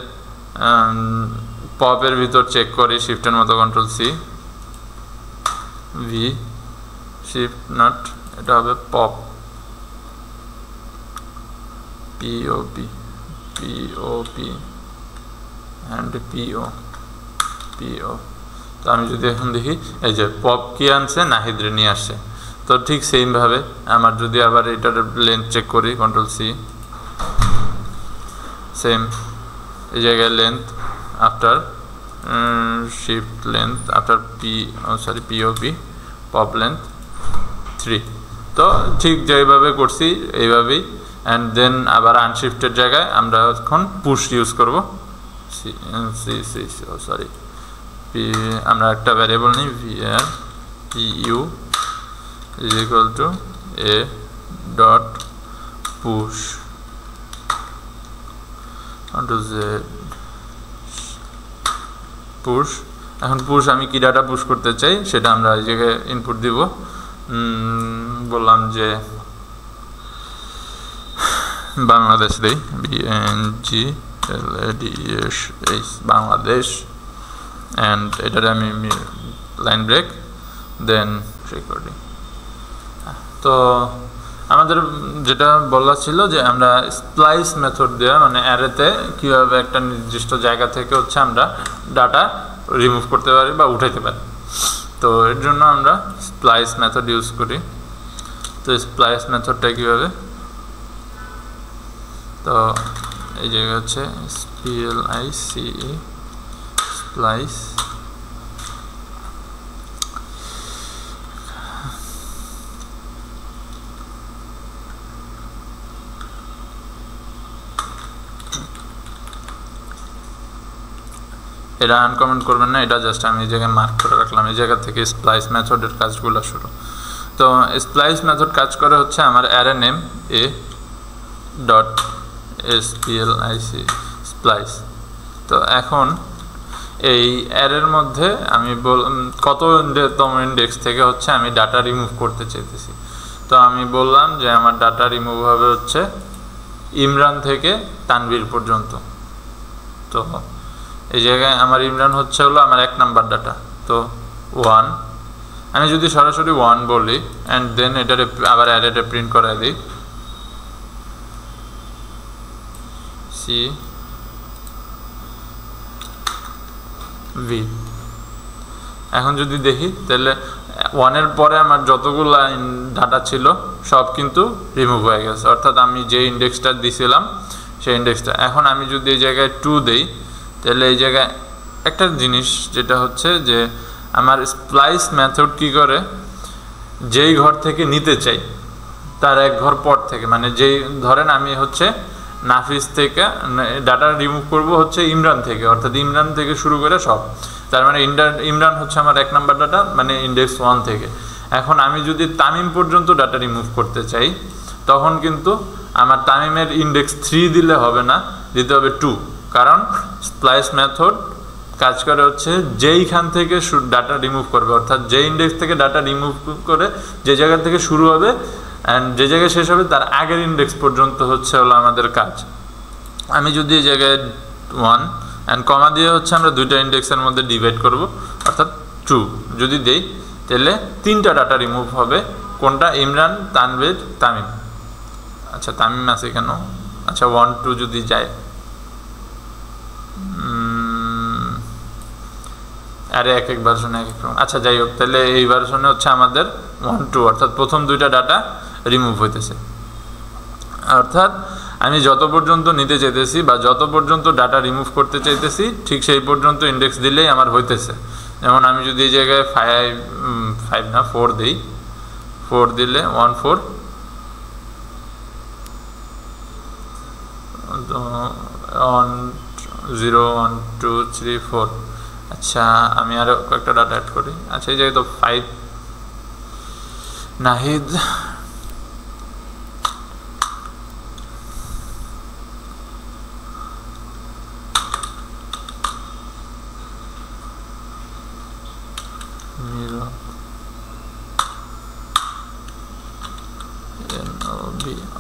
পপের ভিতর চেক করি শিফটের মতো control c v shift not, এটা হবে pop p o p p o p and p o p o. তো আমি যদি এখন দেখি এই যে পপ কি আনছে, নাহিদরে নিয়ে আসছে। তো ঠিক সেমভাবে আমার যদি আবার এটার লেন্থ চেক করি কন্ট্রোল সি, সেম এই জায়গায় length after shift length after POP pop length 3। তো ঠিক যেভাবে করছি এইভাবেই, অ্যান্ড দেন আবার আনশিফটের জায়গায় আমরা এখন পুশ ইউজ করব। আমরা একটা ভ্যারিয়েবল নিই v r p u is equal to A dot push to z push. এখন পুশ আমি কি ডাটা পুশ করতে চাই সেটা আমরা এই জায়গায় ইনপুট দিব। বললাম যে বাংলাদেশ দেই, BNGLADESH বাংলাদেশ, অ্যান্ড এটারে আমি লাইন ব্রেক দেন রেকর্ডিং। তো আমাদের যেটা বলা ছিল যে আমরা স্প্লাইস মেথড দিয়ে মানে অ্যারেতে কীভাবে একটা নির্দিষ্ট জায়গা থেকে হচ্ছে আমরা ডাটা রিমুভ করতে পারি বা উঠাইতে পারি। তো এর জন্য আমরা স্প্লাইস মেথড ইউজ করি। তো স্প্লাইস মেথডটা কীভাবে, তো এই জায়গায় হচ্ছে SPLICE স্প্লাইস, এটা আনকমেন্ট করবেন না, এটা জাস্ট আমি এই জায়গায় মার্ক করে রাখলাম। এই জায়গা থেকে স্প্লাইস মেথডের কাজগুলো শুরু। তো স্প্লাইস মেথড কাজ করে হচ্ছে আমার array name A dot SPLIC splice. তো এখন এই অ্যারের মধ্যে আমি কততম ইন্ডেক্স থেকে হচ্ছে আমি ডাটা রিমুভ করতে চাইতেছি। তো আমি বললাম যে আমার ডাটা রিমুভ হবে হচ্ছে ইমরান থেকে তানভীর পর্যন্ত। তো এই জায়গায় আমার ইমরান হচ্ছে হলো আমার 1 নাম্বার ডাটা, তো 1, আমি যদি সরাসরি 1 বলি অ্যান্ড দেন এটারে আবার অ্যারেটা প্রিন্ট করাই দিই সি ভি। এখন যদি দেখি তাহলে 1 এর পরে আমার যতগুলো ডাটা ছিল সব কিন্তু রিমুভ হয়ে গেছে, অর্থাৎ আমি যে ইন্ডেক্সটা দিছিলাম সেই ইন্ডেক্সটা। এখন আমি যদি এই জায়গায় 2 দেই তাহলে এই জায়গায় একটা জিনিস যেটা হচ্ছে যে আমার স্প্লাইস মেথড কি করে, যেই ঘর থেকে নিতে চাই তার এক ঘর পর থেকে, মানে যেই ধরেন আমি হচ্ছে নাফিস থেকে ডাটা রিমুভ করব হচ্ছে ইমরান থেকে, অর্থাৎ ইমরান থেকে শুরু করে সব, তার মানে ইমরান হচ্ছে আমার 1 নাম্বার ডাটা, মানে ইন্ডেক্স 1 থেকে। এখন আমি যদি তামিম পর্যন্ত ডাটা রিমুভ করতে চাই তখন কিন্তু আমার তামিমের ইন্ডেক্স 3 দিলে হবে না, দিতে হবে 2, কারণ স্প্লাইস মেথড কাজ করে হচ্ছে যেইখান থেকে ডাটা রিমুভ করবে, অর্থাৎ যে ইন্ডেক্স থেকে ডাটা রিমুভ করে যে জায়গা থেকে শুরু হবে অ্যান্ড যে জায়গায় শেষ হবে তার আগের ইন্ডেক্স পর্যন্ত হচ্ছে হলো আমাদের কাজ। আমি যদি এই জায়গায় 1 অ্যান্ড কমা দিয়ে হচ্ছে আমরা দুইটা ইন্ডেক্সের মধ্যে ডিভাইড করব, অর্থাৎ 2 যদি দেই তাহলে 3টা ডাটা রিমুভ হবে। কোনটা? ইমরান, তানভীর, তামিম। আচ্ছা তামিম আছে কেন? আচ্ছা 1 2 যদি যায়, আরে এক এক ভার্সনে এক এক রকম। আচ্ছা যাই হোক, তাহলে এই ভার্সনে হচ্ছে আমাদের 1 2 অর্থাৎ প্রথম দুইটা ডাটা রিমুভ হইতেছে। অর্থাৎ আমি যত পর্যন্ত নিতে চাইতেছি বা যত পর্যন্ত ডাটা রিমুভ করতে চাইতেছি ঠিক সেই পর্যন্ত ইন্ডেক্স দিলেই আমার হইতেছে। যেমন আমি যদি এই জায়গায় 4 দিই, 4 দিলে 1 4, 1 0 1 2 3 4। আচ্ছা আমি আরও কয়েকটা ডাটা অ্যাড করি। আচ্ছা এই জায়গায় তো 5 নাহিদ,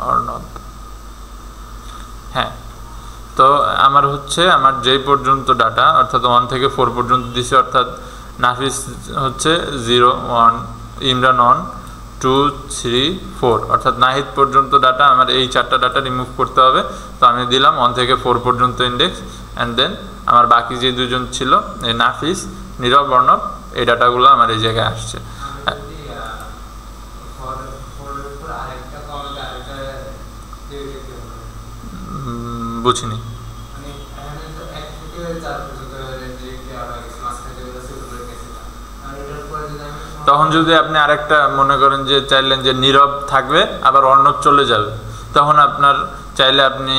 অর্ণব। হ্যাঁ, তো আমার হচ্ছে আমার যেই পর্যন্ত ডাটা অর্থাৎ 1 থেকে 4 পর্যন্ত দিছে, অর্থাৎ নাফিস হচ্ছে 0 1, ইমরান 1 2 3 4, অর্থাৎ নাহিদ পর্যন্ত ডাটা আমার এই 4টা ডাটা রিমুভ করতে হবে। তো আমি দিলাম 1 থেকে 4 পর্যন্ত ইন্ডেক্স অ্যান্ড দেন আমার বাকি যে দুজন ছিল এই নাফিস, নীরব, অর্ণব, এই ডাটাগুলো আমার এই জায়গায় আসছে। বুঝিনি। তখন যদি আপনি আরেকটা মনে করেন যে চাইলেন যে নীরব থাকবে আবার অর্ণব চলে যাবে, তখন আপনার চাইলে আপনি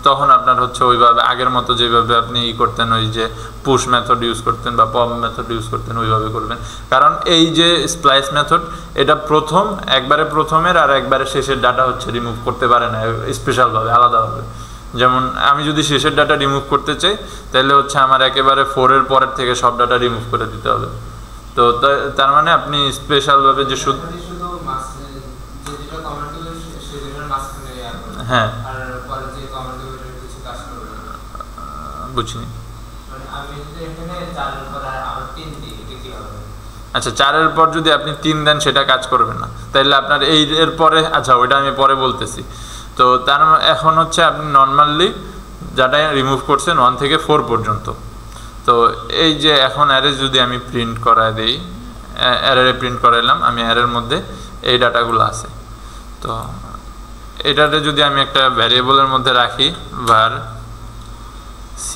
তখন আপনার হচ্ছে ওইভাবে আগের মতো যেভাবে আপনি করতেন, ওই যে পুশ মেথড ইউজ করতেন বা পপ মেথড ইউজ করতেন ওইভাবে করবেন। কারণ এই যে স্প্লাইস মেথড এটা একবারে প্রথমের আর একবারে শেষের ডাটা হচ্ছে রিমুভ করতে পারে না স্পেশালভাবে, আলাদাভাবে। যেমন আমি যদি শেষের ডাটা রিমুভ করতে চাই তাহলে হচ্ছে আমার একেবারে 4 এর পরের থেকে সব ডাটা রিমুভ করে দিতে হবে। তো তার মানে আপনি স্পেশালভাবে যে শুধু হ্যাঁ বুঝিনি। আচ্ছা 4 এর পর যদি আপনি 3 দেন সেটা কাজ করবে না, তাইলে আপনার এর পরে, আচ্ছা ওইটা আমি পরে বলতেছি। তো তার এখন হচ্ছে আপনি নর্মালি যাটা রিমুভ করছেন 1 থেকে 4 পর্যন্ত। তো এই যে এখন অ্যারে যদি আমি প্রিন্ট করায় দিই, অ্যারে প্রিন্ট করাইলাম, আমি অ্যারের মধ্যে এই ডাটাগুলো আছে। তো এটাতে যদি আমি একটা ভ্যারিয়েবলের মধ্যে রাখি var c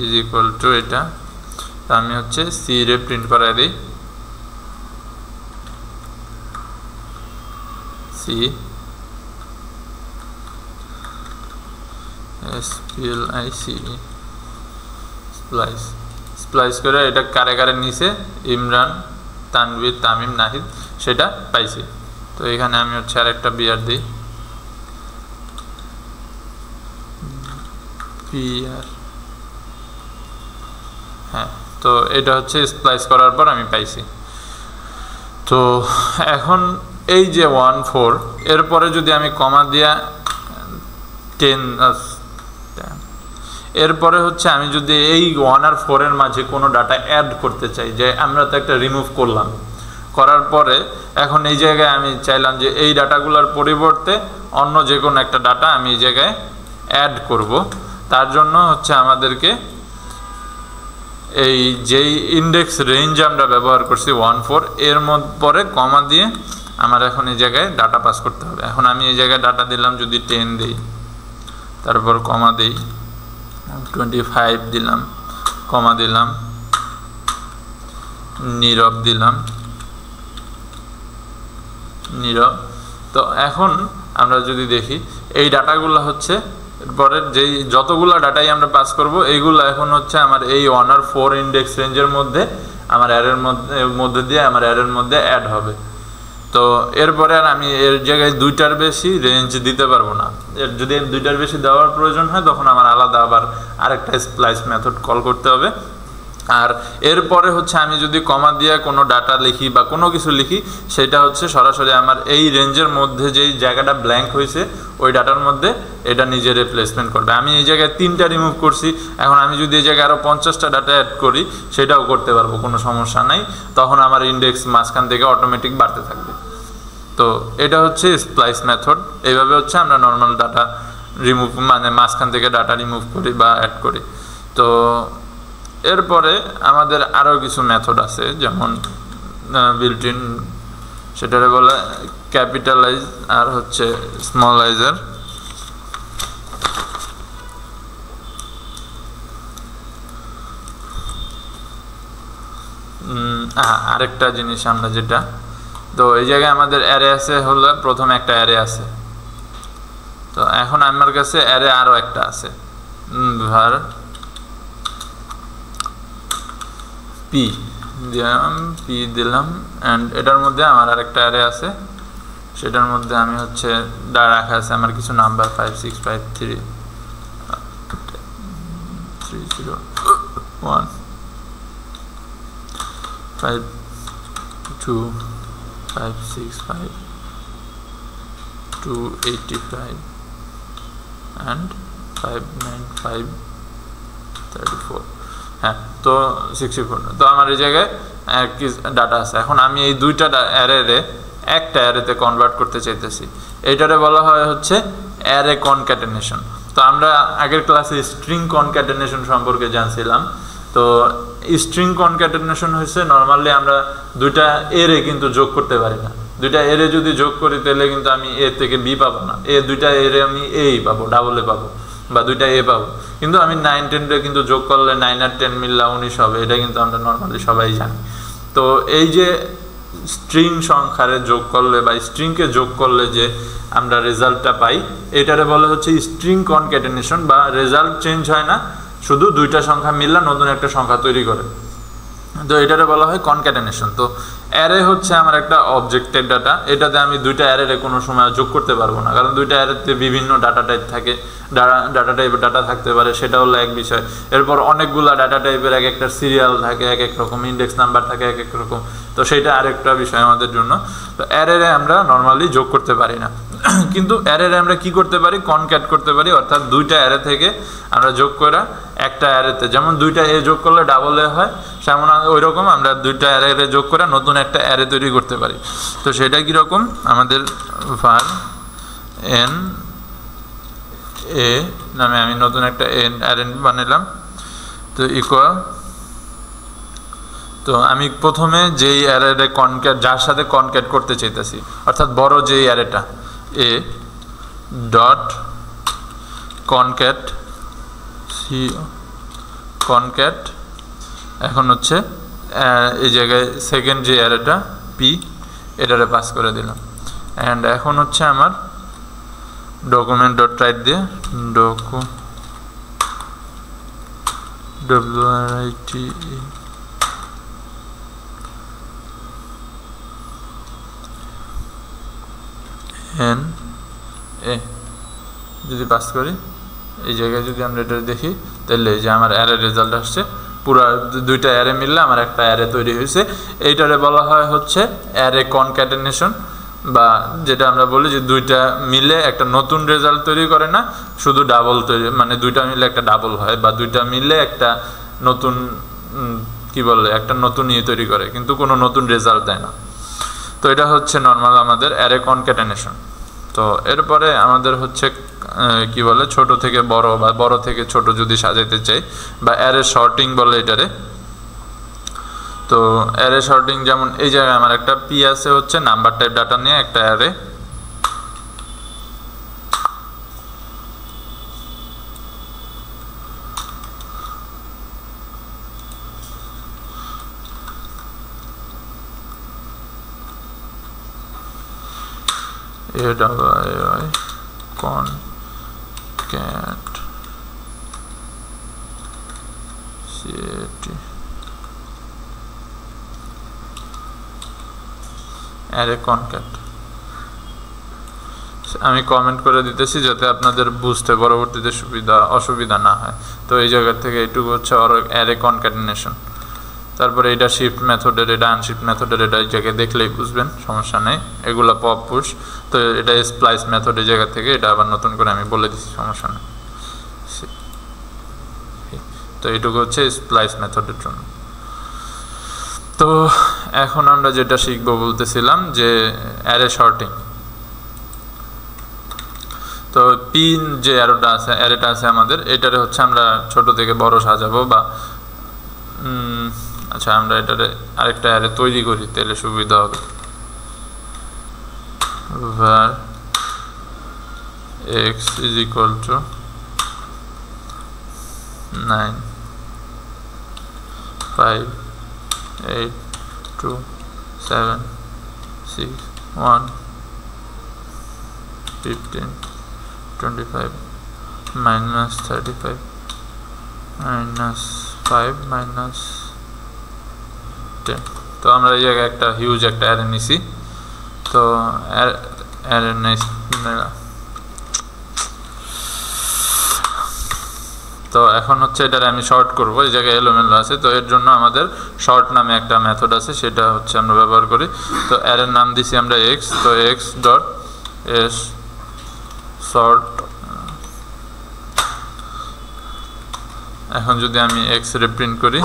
is equal two এটা, তো আমি হচ্ছে c রে প্রিন্ট করায় দিই c স্প্লাইস করে এটা কারে কারে নিচে ইমরান, তানভীর, তামিম, নাহিদ সেটা পাইছি। তো এখানে আমি হচ্ছে আর একটা বিআর দিই, বিআর। হ্যাঁ, তো এটা হচ্ছে স্প্লাইস করার পর আমি পাইছি। তো এখন এই যে 1 4 এরপরে যদি আমি কমা দিয়া 10 এরপরে হচ্ছে আমি যদি এই 1 আর 4 এর মাঝে কোনো ডাটা অ্যাড করতে চাই, যে আমরা তো একটা রিমুভ করলাম, করার পরে এখন এই জায়গায় আমি চাইলাম যে এই ডাটাগুলোর পরিবর্তে অন্য যে কোনো একটা ডাটা আমি এই জায়গায় অ্যাড করব। তার জন্য হচ্ছে আমাদেরকে এই যেই ইন্ডেক্স রেঞ্জ আমরা ব্যবহার করছি 14 এর পরে কমা দিয়ে আমার এখন এই জায়গায় ডাটা পাস করতে হবে। এখন আমি এই জায়গায় ডাটা দিলাম, যদি 10 দিই, তারপর কমা দিই, 25 দিলাম, কমা দিলাম, নীরব দিলাম, নীরব। তো এখন আমরা যদি দেখি এই ডাটাগুলো হচ্ছে এরপরের যেই যতগুলো ডাটাই আমরা পাস করব এইগুলো এখন হচ্ছে আমার এই 1 আর 4 ইন্ডেক্স রেঞ্জের মধ্যে আমার অ্যারের মধ্যে দিয়ে আমার অ্যারের মধ্যে অ্যাড হবে। তো এরপরে আর আমি এর জায়গায় 2টার বেশি রেঞ্জ দিতে পারবো না। এর যদি 2টার বেশি দেওয়ার প্রয়োজন হয় তখন আমার আলাদা আবার আরেকটা স্প্লাইস মেথড কল করতে হবে। আর এরপরে হচ্ছে আমি যদি কমা দিয়ে কোনো ডাটা লিখি বা কোনো কিছু লিখি, সেটা হচ্ছে সরাসরি আমার এই রেঞ্জের মধ্যে যেই জায়গাটা ব্ল্যাঙ্ক হয়েছে ওই ডাটার মধ্যে এটা নিজে রিপ্লেসমেন্ট করবে। আমি এই জায়গায় 3টা রিমুভ করছি, এখন আমি যদি এই জায়গায় আরও 50টা ডাটা অ্যাড করি সেটাও করতে পারবো, কোনো সমস্যা নাই। তখন আমার ইন্ডেক্স মাঝখান থেকে অটোমেটিক বাড়তে থাকবে। তো এটা হচ্ছে স্প্লাইস মেথড। এইভাবে হচ্ছে আমরা নর্মাল ডাটা রিমুভ মানে মাঝখান থেকে ডাটা রিমুভ করি বা অ্যাড করি। তো এরপরে আমাদের আরও কিছু মেথড আছে, যেমন বিল্ট ইন, সেটারে বলে ক্যাপিটালাইজ আর হচ্ছে স্মলাইজার। আরেকটা জিনিস আমরা যেটা, তো এই জায়গায় আমাদের অ্যারে আছে হলো প্রথম একটা অ্যারে আছে। তো এখন আমার কাছে অ্যারে আরও একটা আছে, var p দিলাম, p দিলাম, অ্যান্ড এটার মধ্যে আমার আরেকটা অ্যারে আছে, সেটার মধ্যে আমি হচ্ছে রাখা আছে আমার কিছু নাম্বার 5 6 5 3 3 0 1 5 2 5 6 5 2 85 and 5 9 5 34। হ্যাঁ, তো 64। তো আমার এই জায়গায় কি ডাটা আছে। এখন আমি এই 2টা অ্যারেরে একটা অ্যারেতে কনভার্ট করতে চাইতেছি। এইটারে বলা হয় হচ্ছে অ্যারে কনক্যাটেনেশন। তো আমরা আগের ক্লাসে স্ট্রিং কনক্যাটেনেশন সম্পর্কে জানছিলাম। তো স্ট্রিং কনক্যাটেনেশন হচ্ছে নর্মালি আমরা 2টা এরে কিন্তু যোগ করতে পারি না। 2টা এরে যদি যোগ করি তাহলে কিন্তু আমি এ থেকে বি পাবো না, 2টা এরে আমি এই পাবো, ডাবল এ পাবো বা 2টা এ পাবো। কিন্তু আমি 9 10 কিন্তু যোগ করলে 9 আর 10 মিললে 19 হবে, এটা কিন্তু আমরা নর্মালি সবাই জানি। তো এই যে স্ট্রিং সংখ্যারে যোগ করলে বা স্ট্রিংকে যোগ করলে যে আমরা রেজাল্টটা পাই, এটারে বলে হচ্ছে স্ট্রিং কনক্যাটেনেশন, বা রেজাল্ট চেঞ্জ হয় না, শুধু 2টা সংখ্যা মিললে নতুন একটা সংখ্যা তৈরি করে। তো এটারে বলা হয় কনক্যাটেনেশন। তো অ্যারে হচ্ছে আমার একটা অবজেক্টের ডাটা, এটাতে আমি 2টা অ্যারেরে কোনো সময় যোগ করতে পারবো না, কারণ 2টা অ্যারেতে বিভিন্ন ডাটা টাইপ থাকে, ডাটা টাইপের ডাটা থাকতে পারে, সেটা হলো এক বিষয়। এরপর অনেকগুলা ডাটা টাইপের এক একটা সিরিয়াল থাকে, এক এক রকম ইন্ডেক্স নাম্বার থাকে এক এক রকম, তো সেইটা আরেকটা বিষয় আমাদের জন্য। তো অ্যারেরে আমরা নর্মালি যোগ করতে পারি না, কিন্তু অ্যারেরে আমরা কি করতে পারি, কনক্যাট করতে পারি। অর্থাৎ 2টা অ্যারে থেকে আমরা যোগ করে একটা অ্যারেতে, যেমন 2টা এ যোগ করলে ডাবল এ হয়, সেমন ওই রকম আমরা 2টা অ্যারে যোগ করে নতুন একটা অ্যারে তৈরি করতে পারি। তো সেটা কীরকম, আমাদের var n a নামে আমি নতুন একটা অ্যারে বানালাম। তো ইকুয়াল, তো আমি প্রথমে যেই অ্যারেরে কনক্যাট, যার সাথে কনক্যাট করতে চাইতেছি, অর্থাৎ বড় যেই অ্যারেটা, এ ডট কনক্যাট কনক্যাট, এখন হচ্ছে এই জায়গায় সেকেন্ড যে অ্যারেটা পি, এটারে পাস করে দিলাম। অ্যান্ড এখন হচ্ছে আমার ডকুমেন্ট ডট রাইট দিয়ে WRITE n a যদি পাস করি, এই জায়গায় যদি আমরা এটা দেখি তাহলে যে আমার অ্যারে রেজাল্ট আসছে, পুরো 2টা অ্যারে মিললে আমার একটা অ্যারে তৈরি হয়েছে। এইটারে বলা হয় হচ্ছে অ্যারে কনক্যাটেনেশন, বা যেটা আমরা বলি যে 2টা মিলে একটা নতুন রেজাল্ট তৈরি করে না, শুধু ডাবল তৈরি, মানে 2টা মিলে একটা ডাবল হয়, বা 2টা মিলে একটা নতুন কি বলে একটা নতুন ইয়ে তৈরি করে, কিন্তু কোনো নতুন রেজাল্ট দেয় না। তো এটা হচ্ছে নর্মাল আমাদের অ্যারে কনক্যাটেনেশন। তো এরপরে আমাদের হচ্ছে কি বলে ছোট থেকে বড় বা বড় থেকে ছোট যদি সাজাইতে চাই বা অ্যারে শর্টিং বলে এটারে। তো অ্যারে শর্টিং যেমন এই জায়গায় আমার একটা পি আছে হচ্ছে নাম্বার টাইপ ডাটা নিয়ে একটা array, AAI concat CAT array concat. আমি কমেন্ট করে দিতেছি যাতে আপনাদের বুঝতে পরবর্তীতে অসুবিধা না হয়। তো এই জায়গা থেকে এইটুকু হচ্ছে অ্যারে কনক্যাটেনেশন। তারপরে এটা শিফট মেথডের, এটা আনশিফট মেথডের, এটা এই জায়গায় দেখলেই বুঝবেন, সমস্যা নেই। এগুলো পপ পুশ। তো এটা স্প্লাইস মেথড এই জায়গা থেকে, এটা আবার নতুন করে আমি বলে দিচ্ছি, সমস্যা নেই। তো এইটুকু হচ্ছে স্প্লাইস মেথডের জন্য। তো এখন আমরা যেটা শিখবো বলতেছিলাম যে অ্যারে শর্টিং। তো পিন যে অ্যারেটা আছে আমাদের, এটারে হচ্ছে আমরা ছোট থেকে বড় সাজাবো বা আচ্ছা আমরা এটারে আরেকটা অ্যারে তৈরি করি, তাহলে সুবিধা হবে। var x is equal to 9 5 8 2 7 6 1 15 25 minus 35 minus 5 minus 10। তো আমরা এই জায়গায় একটা হিউজ একটা অ্যারে নিছি। তো অ্যারে তো এখন হচ্ছে এটার আমি শর্ট করব, এই জায়গায় এলোমেলো আছে। তো এর জন্য আমাদের শর্ট নামে একটা মেথড আছে, সেটা হচ্ছে আমরা ব্যবহার করি। তো অ্যারের নাম দিছি আমরা এক্স। তো এক্স ডট এস শর্ট। এখন যদি আমি এক্স রিপ্রিন্ট করি,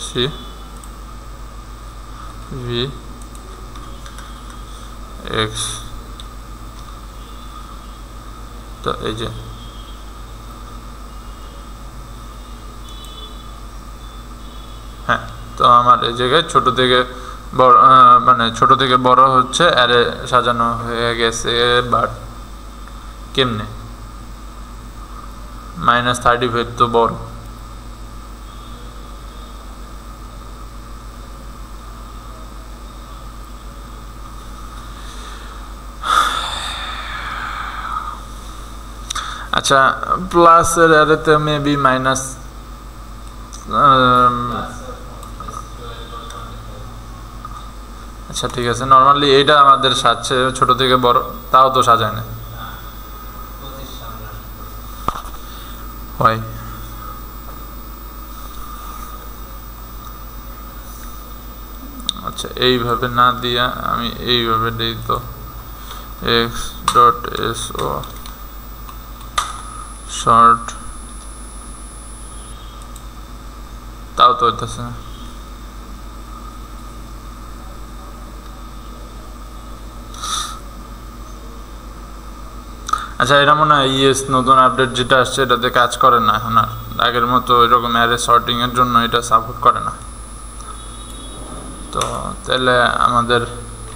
সি ভি এক্স, তো এই যে হ্যাঁ, তো আমার এই জায়গায় ছোট থেকে বড় মানে ছোট থেকে বড় হচ্ছে অ্যারে সাজানো হয়ে গেছে। বাট কেমনে -35 তো বড়। আচ্ছা প্লাসের অ্যারেতে মেবি মাইনাস আচ্ছা ঠিক আছে, নর্মালি এইটা আমাদের সাজছে ছোট থেকে বড়, তাও তো সাজায় না হয়। আচ্ছা এইভাবে না দিয়া আমি এইভাবে দিই, তো x dot s o sort, তাও তো হইতেছে না। আচ্ছা এটা মনে হয় ইএস নতুন আপডেট যেটা আসছে এটাতে কাজ করে না এখন আর, আগের মতো এরকম অ্যারে শর্টিং এর জন্য এটা সাপোর্ট করে না। তো তাহলে আমাদের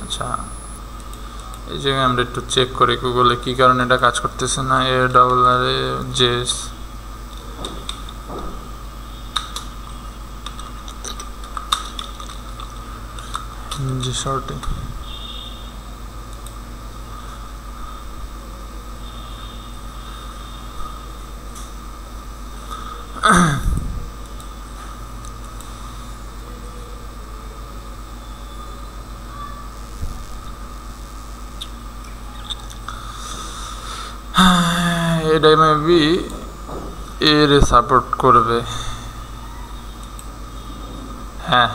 আচ্ছা এই জায়গায় আমরা একটু চেক করি গুগলে কি কারণে এটা কাজ করতেছে না। এ ডাবল আর এ জেস জি শর্টিং। এটা মেবি এর সাপোর্ট করবে, হ্যাঁ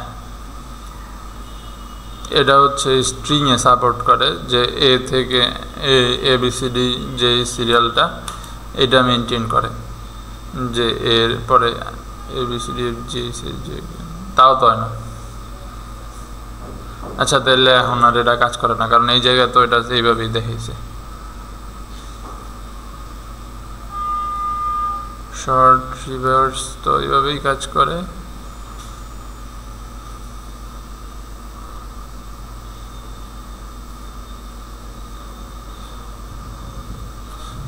এটা হচ্ছে স্ট্রিং এ সাপোর্ট করে, যে এ থেকে ABCD যে সিরিয়ালটা এটা মেনটেন করে, যে এর পরে ABCD যে তাও তো হয় না। আচ্ছা তাহলে এখন আর এটা কাজ করে না, কারণ এই জায়গায় তো এটা এইভাবেই দেখাইছে। শর্ট রিভার্স তো এইভাবেই কাজ করে।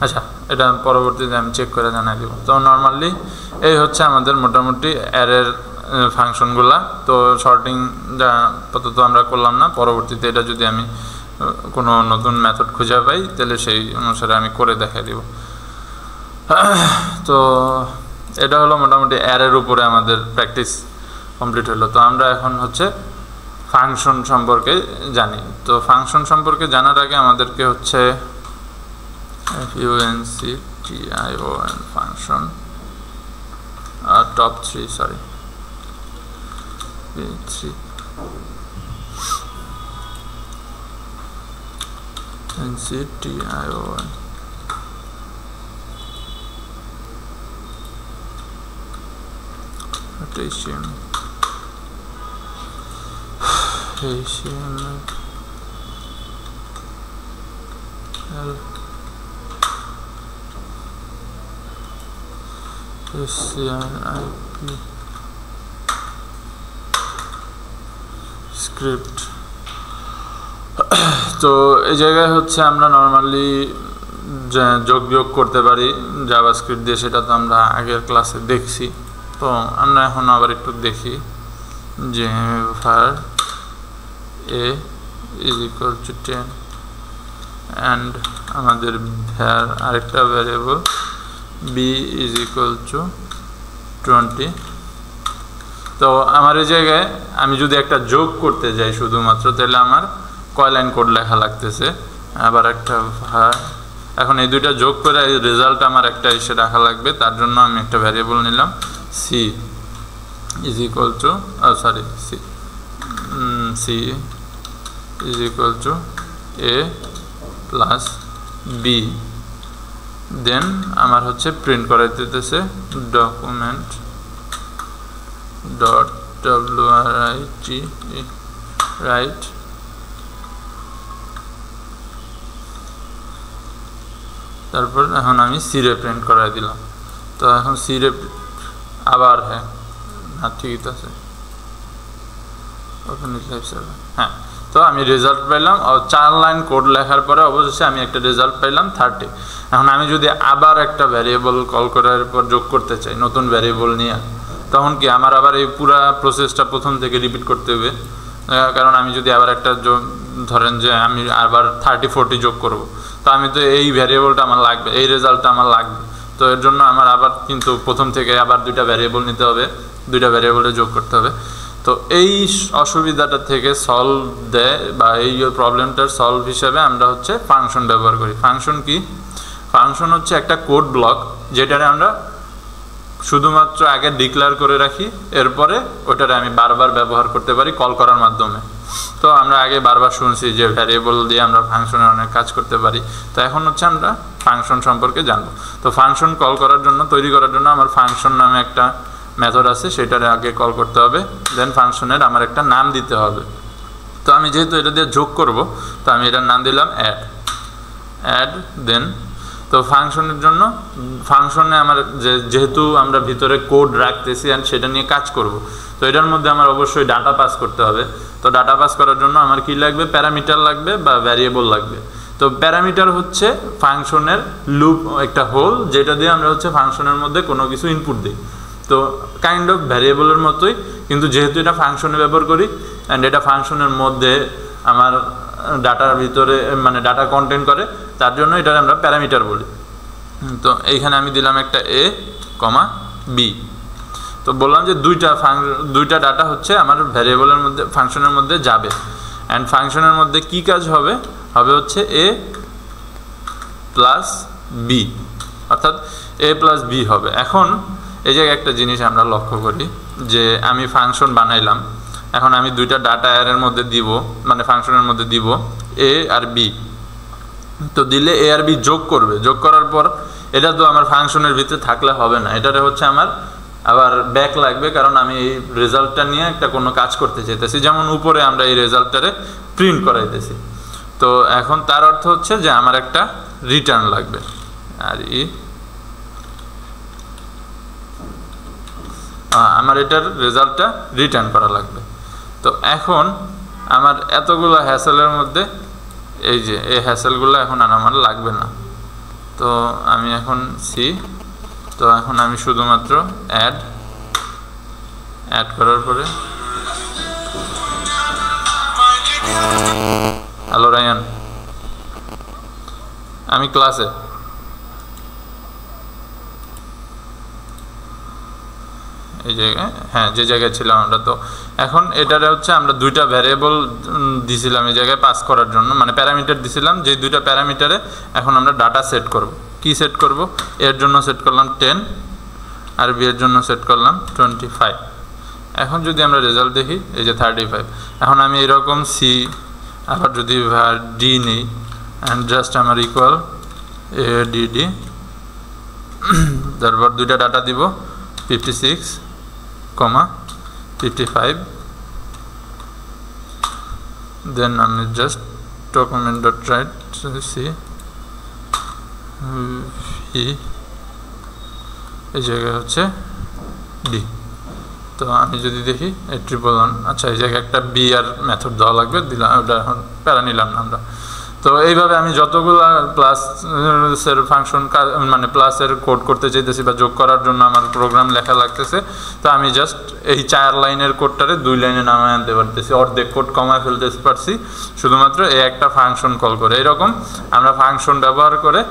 আচ্ছা এটা পরবর্তীতে আমি চেক করে জানাই দিব। তো নর্মালি এই হচ্ছে আমাদের মোটামুটি অ্যারের ফাংশনগুলা। তো শর্টিং যা আপাতত আমরা করলাম না, পরবর্তীতে এটা যদি আমি কোনো নতুন মেথড খুঁজে পাই তাহলে সেই অনুসারে আমি করে দেখাই দিব। তো এটা হলো মোটামুটি অ্যারের উপরে আমাদের প্র্যাকটিস কমপ্লিট হলো। তো আমরা এখন হচ্ছে ফাংশন সম্পর্কে জানি। তো ফাংশন সম্পর্কে জানার আগে আমাদেরকে হচ্ছে function function top 3 sorry p3 nction HTML script. তো এই জায়গায় হচ্ছে আমরা নর্মালি যোগ বিয়োগ করতে পারি জাভাস্ক্রিপ্ট দিয়ে, সেটা তো আমরা আগের ক্লাসে দেখছি। তো আমরা এখন আবার একটু দেখি যে var a is equal to 10 and আমাদের var আরেকটা variable b is equal to 20। তো আমার এই জায়গায় আমি যদি একটা যোগ করতে যাই শুধুমাত্র, তাহলে আমার কয় লাইন কোড লেখা লাগতেছে। আবার একটা এখন এই দুইটা যোগ করে রেজাল্ট আমার একটা এসে রাখা লাগবে, তার জন্য আমি একটা ভ্যারিয়েবল নিলাম c is equal to c is equal to a plus b। দেন আমার হচ্ছে প্রিন্ট করাইতে দিতেছে document dot write তারপর এখন আমি সি রে প্রিন্ট করাই দিলাম। তো এখন সি রে আবার হ্যাঁ ঠিকই আছে হ্যাঁ। তো আমি রেজাল্ট পাইলাম 4 লাইন কোড লেখার পরে অবশেষে আমি একটা রেজাল্ট পাইলাম 30। এখন আমি যদি আবার একটা ভ্যারিয়েবল কল করার পর যোগ করতে চাই নতুন ভ্যারিয়েবল নিয়ে, তখন কি আমার আবার এই পুরো প্রসেসটা প্রথম থেকে রিপিট করতে হবে। কারণ আমি যদি আবার একটা ধরেন যে আমি আবার 30-40 যোগ করব, তো আমি তো এই ভ্যারিয়েবলটা আমার লাগবে, এই রেজাল্টটা আমার লাগবে। তো এর জন্য আমার আবার কিন্তু প্রথম থেকে আবার দুইটা ভ্যারিয়েবল নিতে হবে, দুইটা ভ্যারিয়েবলে যোগ করতে হবে। তো এই অসুবিধাটা থেকে সলভ দেয় বা এই প্রবলেমটার সলভ হিসাবে আমরা হচ্ছে ফাংশন ব্যবহার করি। ফাংশন কি? ফাংশন হচ্ছে একটা কোড ব্লক যেটারে আমরা শুধুমাত্র আগে ডিক্লেয়ার করে রাখি, এরপরে ওটারে আমি বারবার ব্যবহার করতে পারি কল করার মাধ্যমে। তো আমরা আগে বারবার শুনছি যে ভ্যারিয়েবল দিয়ে আমরা ফাংশনের অনেক কাজ করতে পারি। তো এখন হচ্ছে আমরা ফাংশন সম্পর্কে জানবো। তো ফাংশন কল করার জন্য তৈরি করার জন্য আমার ফাংশন নামে একটা মেথড আছে, সেটারে আগে কল করতে হবে। দেন ফাংশনের আমার একটা নাম দিতে হবে। তো আমি যেহেতু এটা দিয়ে যোগ করব, তো আমি এটার নাম দিলাম অ্যাড। দেন তো ফাংশনের জন্য ফাংশনে আমার যেহেতু আমরা ভিতরে কোড রাখতেছি অ্যান্ড সেটা নিয়ে কাজ করব, তো এটার মধ্যে আমার অবশ্যই ডাটা পাস করতে হবে। তো ডাটা পাস করার জন্য আমার কি লাগবে? প্যারামিটার লাগবে বা ভ্যারিয়েবল লাগবে। তো প্যারামিটার হচ্ছে ফাংশনের লুপ, একটা হোল যেটা দিয়ে আমরা হচ্ছে ফাংশনের মধ্যে কোনো কিছু ইনপুট দিই। তো কাইন্ড অফ ভ্যারিয়েবলের মতোই, কিন্তু যেহেতু এটা ফাংশনে ব্যবহার করি অ্যান্ড এটা ফাংশনের মধ্যে আমার ডাটার ভিতরে মানে ডাটা কন্টেন্ট করে, তার জন্য এটা আমরা প্যারামিটার বলি। তো এইখানে আমি দিলাম একটা a, b। তো বললাম যে দুইটা ডাটা হচ্ছে আমার ভ্যারিয়েবলের মধ্যে ফাংশনের মধ্যে যাবে, অ্যান্ড ফাংশনের মধ্যে কি কাজ হবে হচ্ছে a প্লাস b, অর্থাৎ a প্লাস b হবে। এখন এই জায়গায় একটা জিনিস আমরা লক্ষ্য করি যে আমি ফাংশন বানাইলাম, এখন আমি দুইটা ডাটা অ্যারের মধ্যে দিব, মানে ফাংশনের মধ্যে দিব a আর b। তো দিলে a আর b যোগ করবে, যোগ করার পর এটা তো আমার ফাংশনের ভিতরে থাকলে হবে না, এটারে হচ্ছে আমার আবার ব্যাক লাগবে, কারণ আমি এই রেজাল্টটা নিয়ে একটা কোনো কাজ করতে চাইতেছি, যেমন উপরে আমরা এই রেজাল্টটারে প্রিন্ট করাইতেছি। তো এখন তার অর্থ হচ্ছে যে আমার একটা রিটার্ন লাগবে, আর আমার এটার রেজাল্টটা রিটার্ন করা লাগবে। তো এখন আমার এতগুলো হ্যাসেলের মধ্যে এই যে এই হ্যাসেলগুলো এখন আর আমার লাগবে না। তো আমি এখন তো এখন আমি শুধুমাত্র অ্যাড করার পরে, হ্যালো রায়ান, আমি ক্লাসে। এই জায়গায়, হ্যাঁ, যে জায়গায় ছিলাম আমরা। তো এখন এটারে হচ্ছে আমরা দুইটা ভ্যারিয়েবল দিছিলাম এই জায়গায় পাস করার জন্য, মানে প্যারামিটার দিছিলাম, যে দুইটা প্যারামিটারে এখন আমরা ডাটা সেট করব। কি সেট করব? এর জন্য সেট করলাম 10 আর বি এর জন্য সেট করলাম 25। এখন যদি আমরা রেজাল্ট দেখি, এই যে 35। এখন আমি এরকম আবার যদি ডি নেই, অ্যান্ড জাস্ট আমার ইকুয়াল ADD, তারপর দুইটা ডাটা দিব 56, 55, দেন আমি জাস্ট document.write এই জায়গায় হচ্ছে ডি। তো আমি যদি দেখি 111, আচ্ছা এই জায়গায় একটা বি আর মেথড দেওয়া লাগবে, দিলাম, ওটা এখন প্যারা নিলাম না আমরা। তো এইভাবে আমি যতগুলো প্লাসের ফাংশন মানে প্লাসের কোড করতে চাইতেছি বা যোগ করার জন্য আমার প্রোগ্রাম লেখা লাগতেছে, তো আমি জাস্ট এই 4 লাইনের কোডটারে 2 লাইনে নামায় আনতে পারতেছি, অর্ধেক কোড কমায় ফেলতে পারছি শুধুমাত্র এই একটা ফাংশন কল করে। এরকম আমরা ফাংশন ব্যবহার করে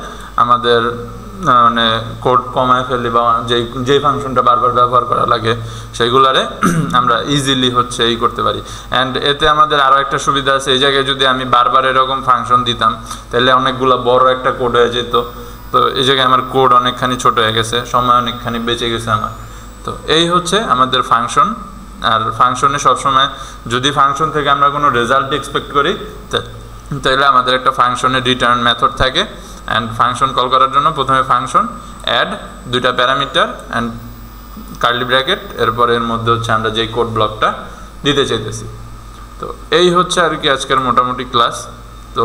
আমাদের মানে কোড কমায় ফেলি, বা যেই ফাংশনটা বারবার ব্যবহার করা লাগে সেইগুলারে আমরা ইজিলি হচ্ছে এই করতে পারি। অ্যান্ড এতে আমাদের আরও একটা সুবিধা আছে, এই জায়গায় যদি আমি বারবার এরকম ফাংশন দিতাম তাহলে অনেকগুলো বড় একটা কোড হয়ে যেত। তো এই জায়গায় আমার কোড অনেকখানি ছোট হয়ে গেছে, সময় অনেকখানি বেঁচে গেছে আমার। তো এই হচ্ছে আমাদের ফাংশন। আর ফাংশনে সবসময় যদি ফাংশন থেকে আমরা কোনো রেজাল্ট এক্সপেক্ট করি, তাহলে আমাদের একটা ফাংশনের রিটার্ন মেথড থাকে। অ্যান্ড ফাংশন কল করার জন্য প্রথমে ফাংশন অ্যাড, দুইটা প্যারামিটার অ্যান্ড কার্লি ব্র্যাকেট, এরপর এর মধ্যে হচ্ছে আমরা যেই কোড ব্লকটা দিতে চাইতেছি। তো এই হচ্ছে আর কি আজকের মোটামুটি ক্লাস। তো